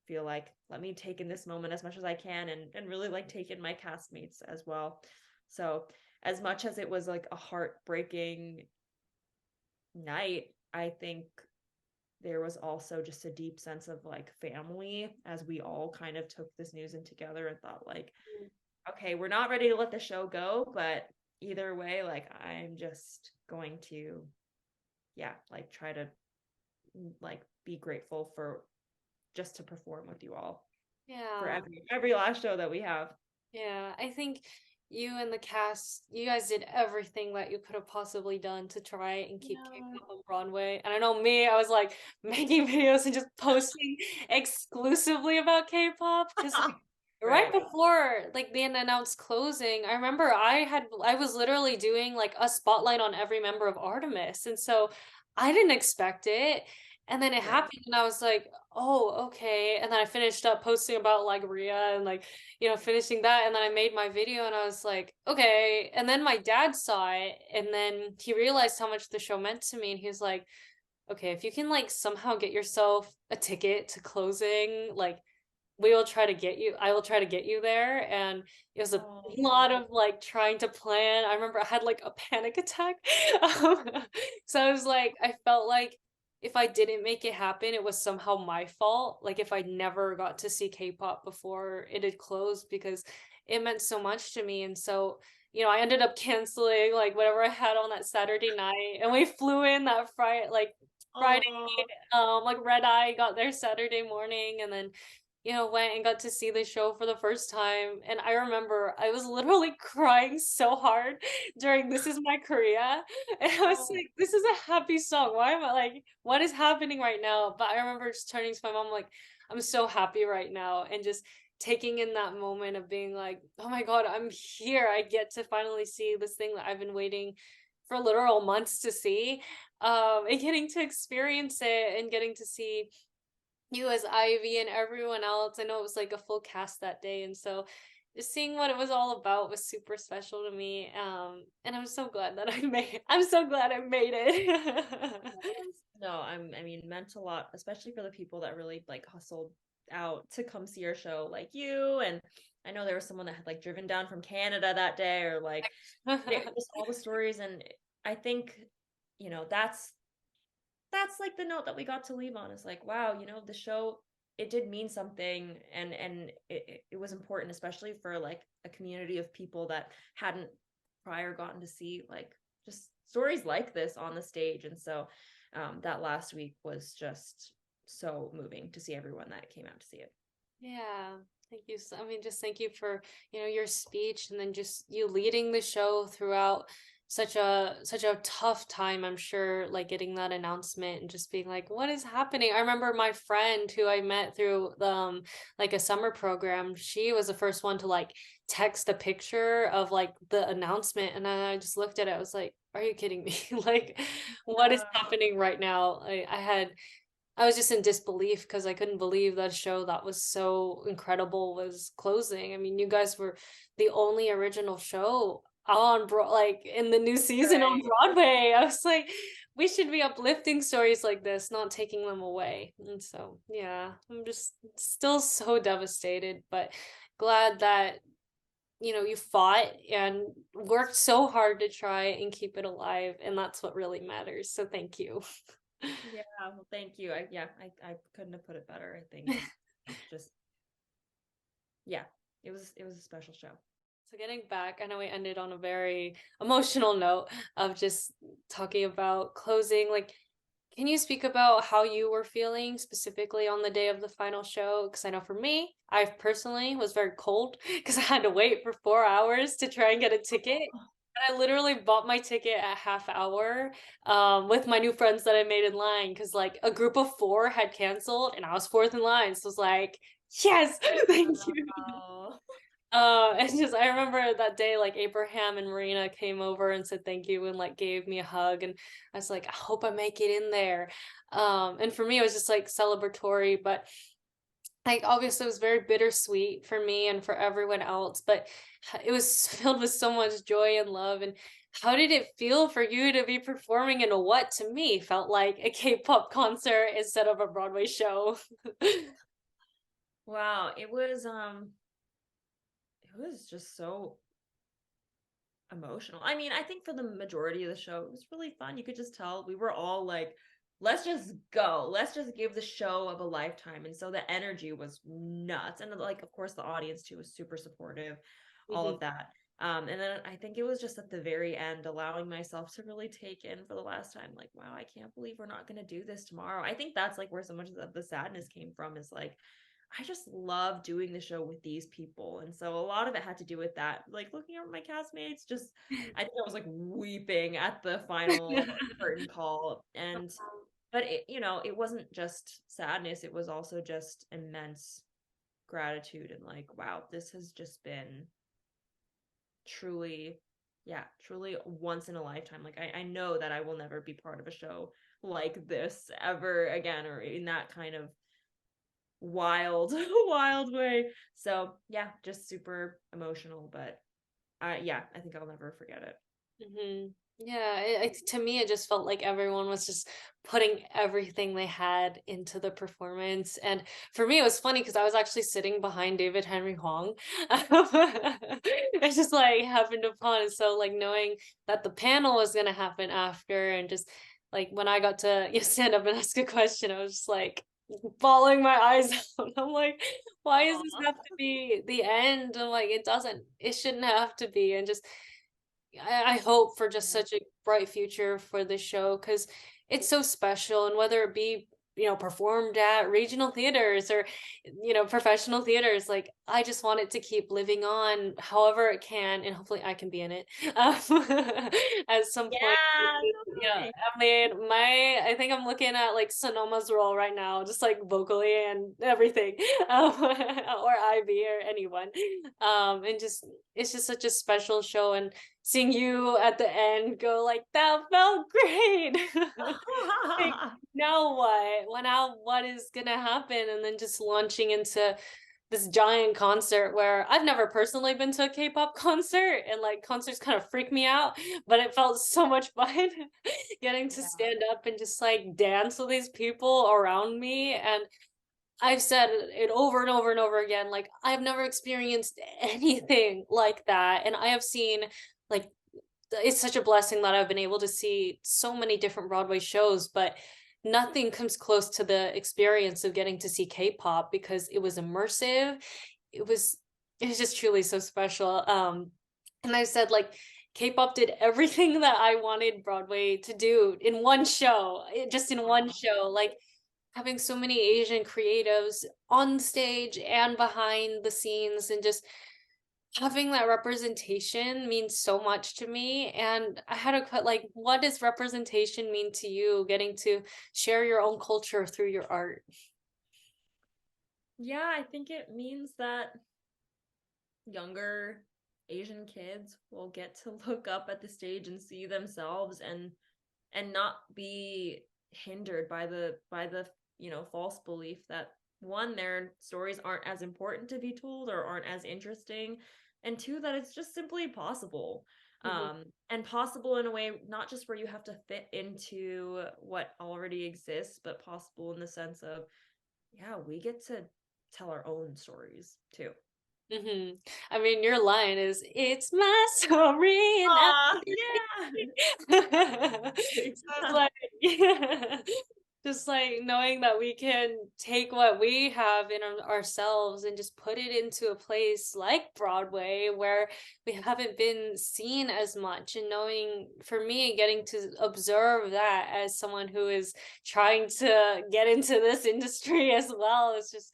feel like, let me take in this moment as much as I can, and really like take in my castmates as well. So as much as it was like a heartbreaking night, I think there was also just a deep sense of like family, as we all kind of took this news in together and thought like, okay, we're not ready to let the show go, but either way, like, I'm just going to, yeah, like try to like be grateful for just to perform with you all for Yeah. every last show that we have. Yeah. I think you and the cast, you guys did everything that you could have possibly done to try and keep Yeah. K-pop on Broadway. And I know me, I was like making videos and just posting exclusively about K-pop because right Right. before like the announced closing, I remember I was literally doing like a spotlight on every member of Artemis. And so I didn't expect it. And then it Right. happened and I was like, oh, okay. And then I finished up posting about like Rhea and like, finishing that. And then I made my video and I was like, okay. And then my dad saw it and then he realized how much the show meant to me. And he was like, okay, if you can like somehow get yourself a ticket to closing, like I will try to get you there. And it was a lot Oh, of like trying to plan. I remember I had like a panic attack. Um, so I was like, I felt like if I didn't make it happen, it was somehow my fault. Like if I never got to see K-pop before it had closed because it meant so much to me. And so, I ended up canceling like whatever I had on that Saturday night, and we flew in that Friday, oh, like red eye, got there Saturday morning, and then went and got to see the show for the first time. And I remember I was literally crying so hard during This Is My Korea. And I was oh, like, this is a happy song. Why am I like, what is happening right now? But I remember just turning to my mom, like, I'm so happy right now. And just taking in that moment of being like, oh my God, I'm here. I get to finally see this thing that I've been waiting for literal months to see. And getting to experience it and getting to see you as Ivy and everyone else. I know it was like a full cast that day, and so just seeing what it was all about was super special to me. And I'm so glad that I'm so glad I made it. no, I mean, meant a lot, especially for the people that really like hustled out to come see our show, like you. And I know there was someone that had like driven down from Canada that day, or like just all the stories. And I think, that's like the note that we got to leave on, is like, wow, the show, it did mean something, and it was important, especially for like a community of people that hadn't prior gotten to see like just stories like this on the stage. And so that last week was just so moving to see everyone that came out to see it. Yeah. Thank you. I mean, just thank you for, your speech and then just you leading the show throughout such a tough time, I'm sure, like getting that announcement and just being like, what is happening? I remember my friend who I met through like a summer program, she was the first one to like text a picture of like the announcement and I just looked at it. I was like, are you kidding me? Like, what is Yeah. happening right now? I was just in disbelief because I couldn't believe that show that was so incredible was closing. I mean, you guys were the only original show on like in the new season on Right. Broadway. I was like, we should be uplifting stories like this, not taking them away. And so, yeah, I'm just still so devastated, but glad that you fought and worked so hard to try and keep it alive, and that's what really matters. So thank you. Yeah, well, thank you. I couldn't have put it better. I think just yeah, it was a special show. So getting back, I know we ended on a very emotional note of just talking about closing. Like, can you speak about how you were feeling specifically on the day of the final show? Because I know for me, I personally was very cold because I had to wait for 4 hours to try and get a ticket. And I literally bought my ticket at half hour with my new friends that I made in line because like a group of four had canceled and I was fourth in line. So I was like, yes, thank you. Oh. And just I remember that day, like Abraham and Marina came over and said thank you and like gave me a hug, and I was like, I hope I make it in there. And for me, it was just like celebratory, but like obviously it was very bittersweet for me and for everyone else, but it was filled with so much joy and love. And how did it feel for you to be performing in a what to me felt like a K-pop concert instead of a Broadway show? Wow, it was just so emotional. I mean, I think for the majority of the show, it was really fun. You could just tell we were all like, let's just go. Let's just give the show of a lifetime. And so the energy was nuts. And like, of course, the audience too was super supportive, all Mhm. of that. And then I think it was just at the very end, allowing myself to really take in for the last time, like, wow, I can't believe we're not going to do this tomorrow. I think that's like where so much of the sadness came from is like, I just love doing the show with these people. And so a lot of it had to do with that. Like looking at my castmates, just I think I was like weeping at the final curtain call. And but it wasn't just sadness, it was also just immense gratitude and like, wow, this has just been truly, yeah, truly once in a lifetime. Like I know that I will never be part of a show like this ever again or in that kind of wild wild way. So yeah, just super emotional, but yeah, I think I'll never forget it. Hmm. Yeah, to me, it just felt like everyone was just putting everything they had into the performance. And for me, it was funny because I was actually sitting behind David Henry Hwang. It just like happened upon. And so, like, knowing that the panel was going to happen after, and just like when I got to stand up and ask a question, I was just like bawling my eyes out. I'm like, why does this Aw. have to be the end? I'm like, it shouldn't have to be. And just I hope for just Yeah. such a bright future for the show because it's so special. And whether it be, performed at regional theaters or, professional theaters, like I just want it to keep living on however it can. And hopefully I can be in it at some point. Yeah, Yeah, totally. I mean, I think I'm looking at like Sonoma's role right now, just like vocally and everything, or Ivy or anyone. And just it's just such a special show, and seeing you at the end go like that felt great. Like, now what? Well, now what is gonna happen? And then just launching into this giant concert where I've never personally been to a K-pop concert, and like concerts kind of freak me out, but it felt so much fun getting to Yeah. stand up and just like dance with these people around me. And I've said it over and over and over again, like I've never experienced anything like that. And I have seen like it's such a blessing that I've been able to see so many different Broadway shows, but nothing comes close to the experience of getting to see K-pop because it was immersive. It was it was just truly so special. And I said like K-pop did everything that I wanted Broadway to do in one show, just in one Aw. show. Like having so many Asian creatives on stage and behind the scenes, and just having that representation means so much to me. And I had a cut, like, what does representation mean to you, getting to share your own culture through your art? Yeah, I think it means that younger Asian kids will get to look up at the stage and see themselves and not be hindered by the false belief that one, their stories aren't as important to be told or aren't as interesting, and two, that it's just simply possible. Mhm. And possible in a way not just where you have to fit into what already exists, but possible in the sense of, yeah, we get to tell our own stories too. Mhm. I mean, your line is, "It's my story and I." Aw, yeah. So it's like yeah. Just like knowing that we can take what we have in ourselves and just put it into a place like Broadway where we haven't been seen as much, and knowing, for me, getting to observe that as someone who is trying to get into this industry as well, is just,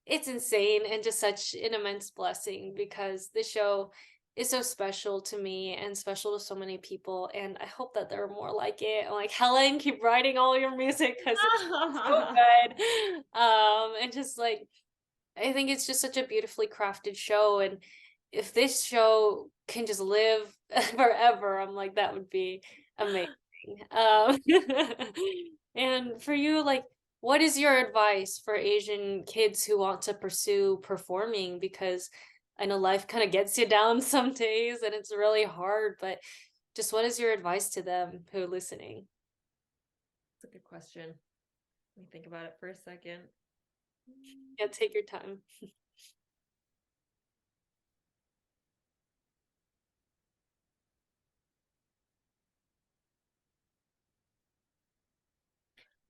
it's insane and just such an immense blessing, because this show is so special to me and special to so many people, and I hope that there are more like it. And like, Helen, keep writing all your music because it's so good. And just like, I think it's just such a beautifully crafted show, and if this show can just live forever, I'm like, that would be amazing. Um, and for you, like, what is your advice for Asian kids who want to pursue performing? Because I know life kind of gets you down some days and it's really hard, but just what is your advice to them who are listening? That's a good question. Let me think about it for a second. Yeah, take your time.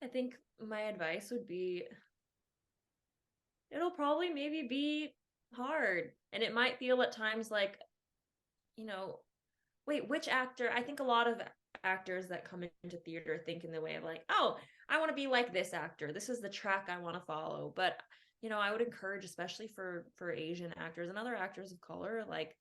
I think my advice would be, it'll probably maybe be hard. And it might feel at times like, you know, wait, which actor? I think a lot of actors that come into theater think in the way of like, oh, I want to be like this actor. This is the track I want to follow. But, I would encourage, especially for Asian actors and other actors of color, like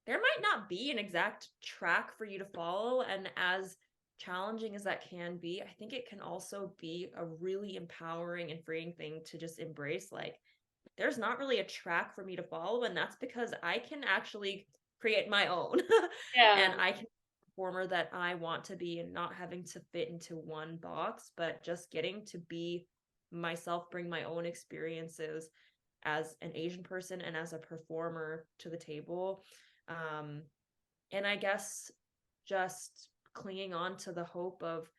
there might not be an exact track for you to follow. And as challenging as that can be, I think it can also be a really empowering and freeing thing to just embrace. Like, there's not really a track for me to follow. And that's because I can actually create my own. And Yeah. I can be the performer that I want to be, and not having to fit into one box, but just getting to be myself, bring my own experiences as an Asian person and as a performer to the table. Um, and I guess just clinging on to the hope of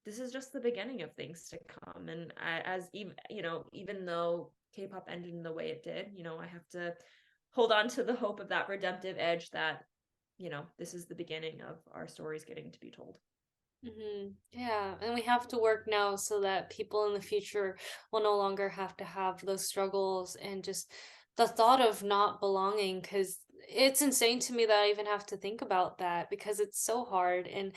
this is just the beginning of things to come. And as even, even though K-pop ended in the way it did, I have to hold on to the hope of that redemptive edge that, this is the beginning of our stories getting to be told. Yeah, and we have to work now so that people in the future will no longer have to have those struggles and just the thought of not belonging, because it's insane to me that I even have to think about that, because it's so hard. And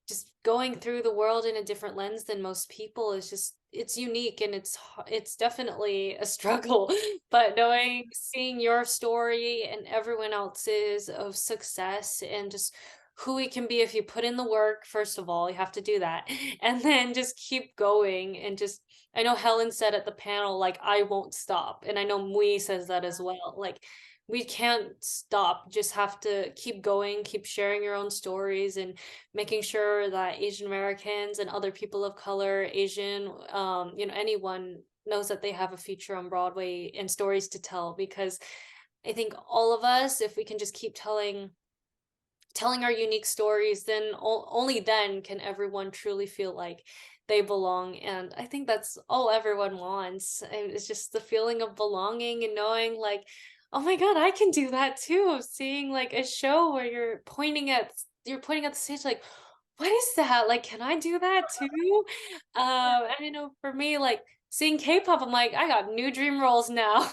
just going through the world in a different lens than most people is just, it's unique, and it's definitely a struggle. But knowing, seeing your story and everyone else's of success, and just who we can be if you put in the work, first of all, you have to do that, and then just keep going. And just, I know Helen said at the panel, like, I won't stop, and I know MwE says that as well, like, we can't stop, just have to keep going, keep sharing your own stories, and making sure that Asian Americans and other people of color, Asian, anyone knows that they have a future on Broadway and stories to tell. Because I think all of us, if we can just keep telling our unique stories, then only then can everyone truly feel like they belong. And I think that's all everyone wants. And it's just the feeling of belonging and knowing, like, oh my God, I can do that too. Seeing like a show where you're pointing at the stage, like, what is that? Like, can I do that too? And I know for me, like, seeing K-pop, I'm like, I got new dream roles now.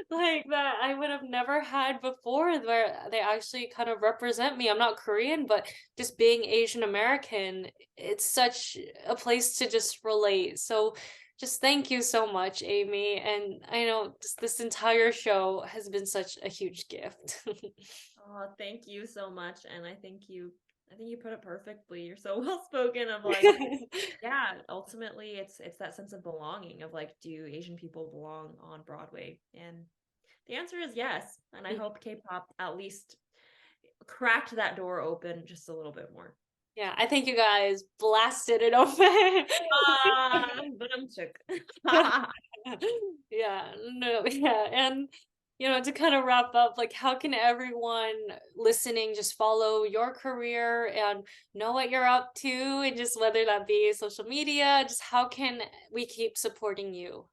Like that I would have never had before where they actually kind of represent me. I'm not Korean, but just being Asian American, it's such a place to just relate. So just thank you so much, Amy. And I know this entire show has been such a huge gift. Oh, thank you so much. And I think you put it perfectly. You're so well spoken of like, yeah, ultimately it's that sense of belonging of like, do Asian people belong on Broadway? And the answer is yes. And I hope K-pop at least cracked that door open just a little bit more. Yeah, I think you guys blasted it open. But I'm shook. Yeah, no, yeah, and to kind of wrap up, like, how can everyone listening just follow your career and know what you're up to, and just whether that be social media, just how can we keep supporting you?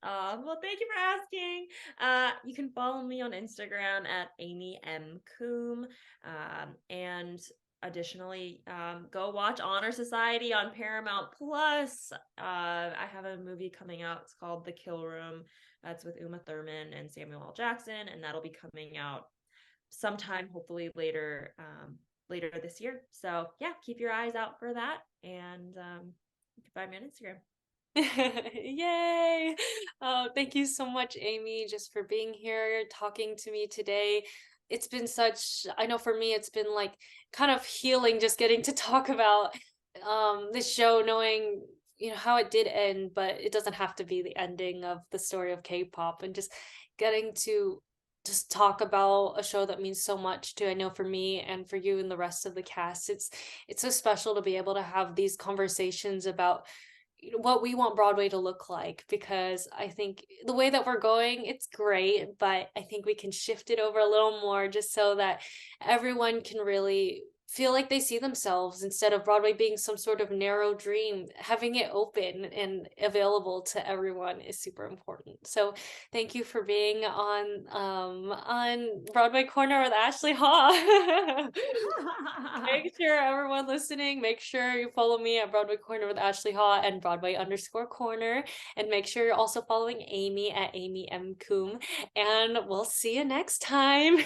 Well, thank you for asking. You can follow me on Instagram at Amy M. Coombe. And additionally, go watch Honor Society on Paramount Plus. I have a movie coming out. It's called The Kill Room. That's with Uma Thurman and Samuel L. Jackson, and that'll be coming out sometime, hopefully later this year. So yeah, keep your eyes out for that, and you can find me on Instagram. Yay! Oh, thank you so much, Amy, just for being here, talking to me today. It's been such, I know for me, it's been like kind of healing just getting to talk about this show, knowing, how it did end, but it doesn't have to be the ending of the story of K-pop, and just getting to just talk about a show that means so much to, I know, for me and for you and the rest of the cast. It's so special to be able to have these conversations about what we want Broadway to look like, because I think the way that we're going, it's great, but I think we can shift it over a little more just so that everyone can really feel like they see themselves, instead of Broadway being some sort of narrow dream. Having it open and available to everyone is super important. So thank you for being on Broadway Corner with Ashley Haw. Make sure everyone listening, make sure you follow me at Broadway Corner with Ashley Haw and Broadway_corner. And make sure you're also following Amy at Amy M. Coombe. And we'll see you next time.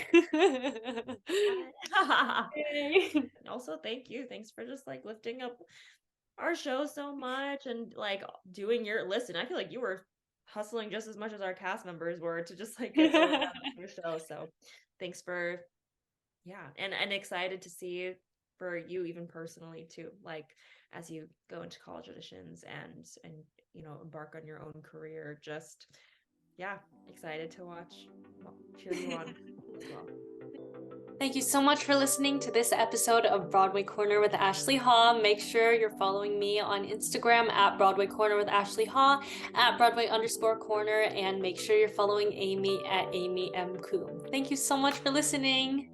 Yay. And also, thank you. Thanks for just like lifting up our show so much and like doing your listen. I feel like you were hustling just as much as our cast members were to just like get someone out of your show. So thanks for yeah, and excited to see for you even personally too. Like as you go into college auditions and embark on your own career. Just yeah, excited to cheer you on as well. Thank you so much for listening to this episode of Broadway Corner with Ashley Haw. Make sure you're following me on Instagram at Broadway Corner with Ashley Haw, at Broadway_corner, and make sure you're following Amy at Amy M. Coombe. Thank you so much for listening.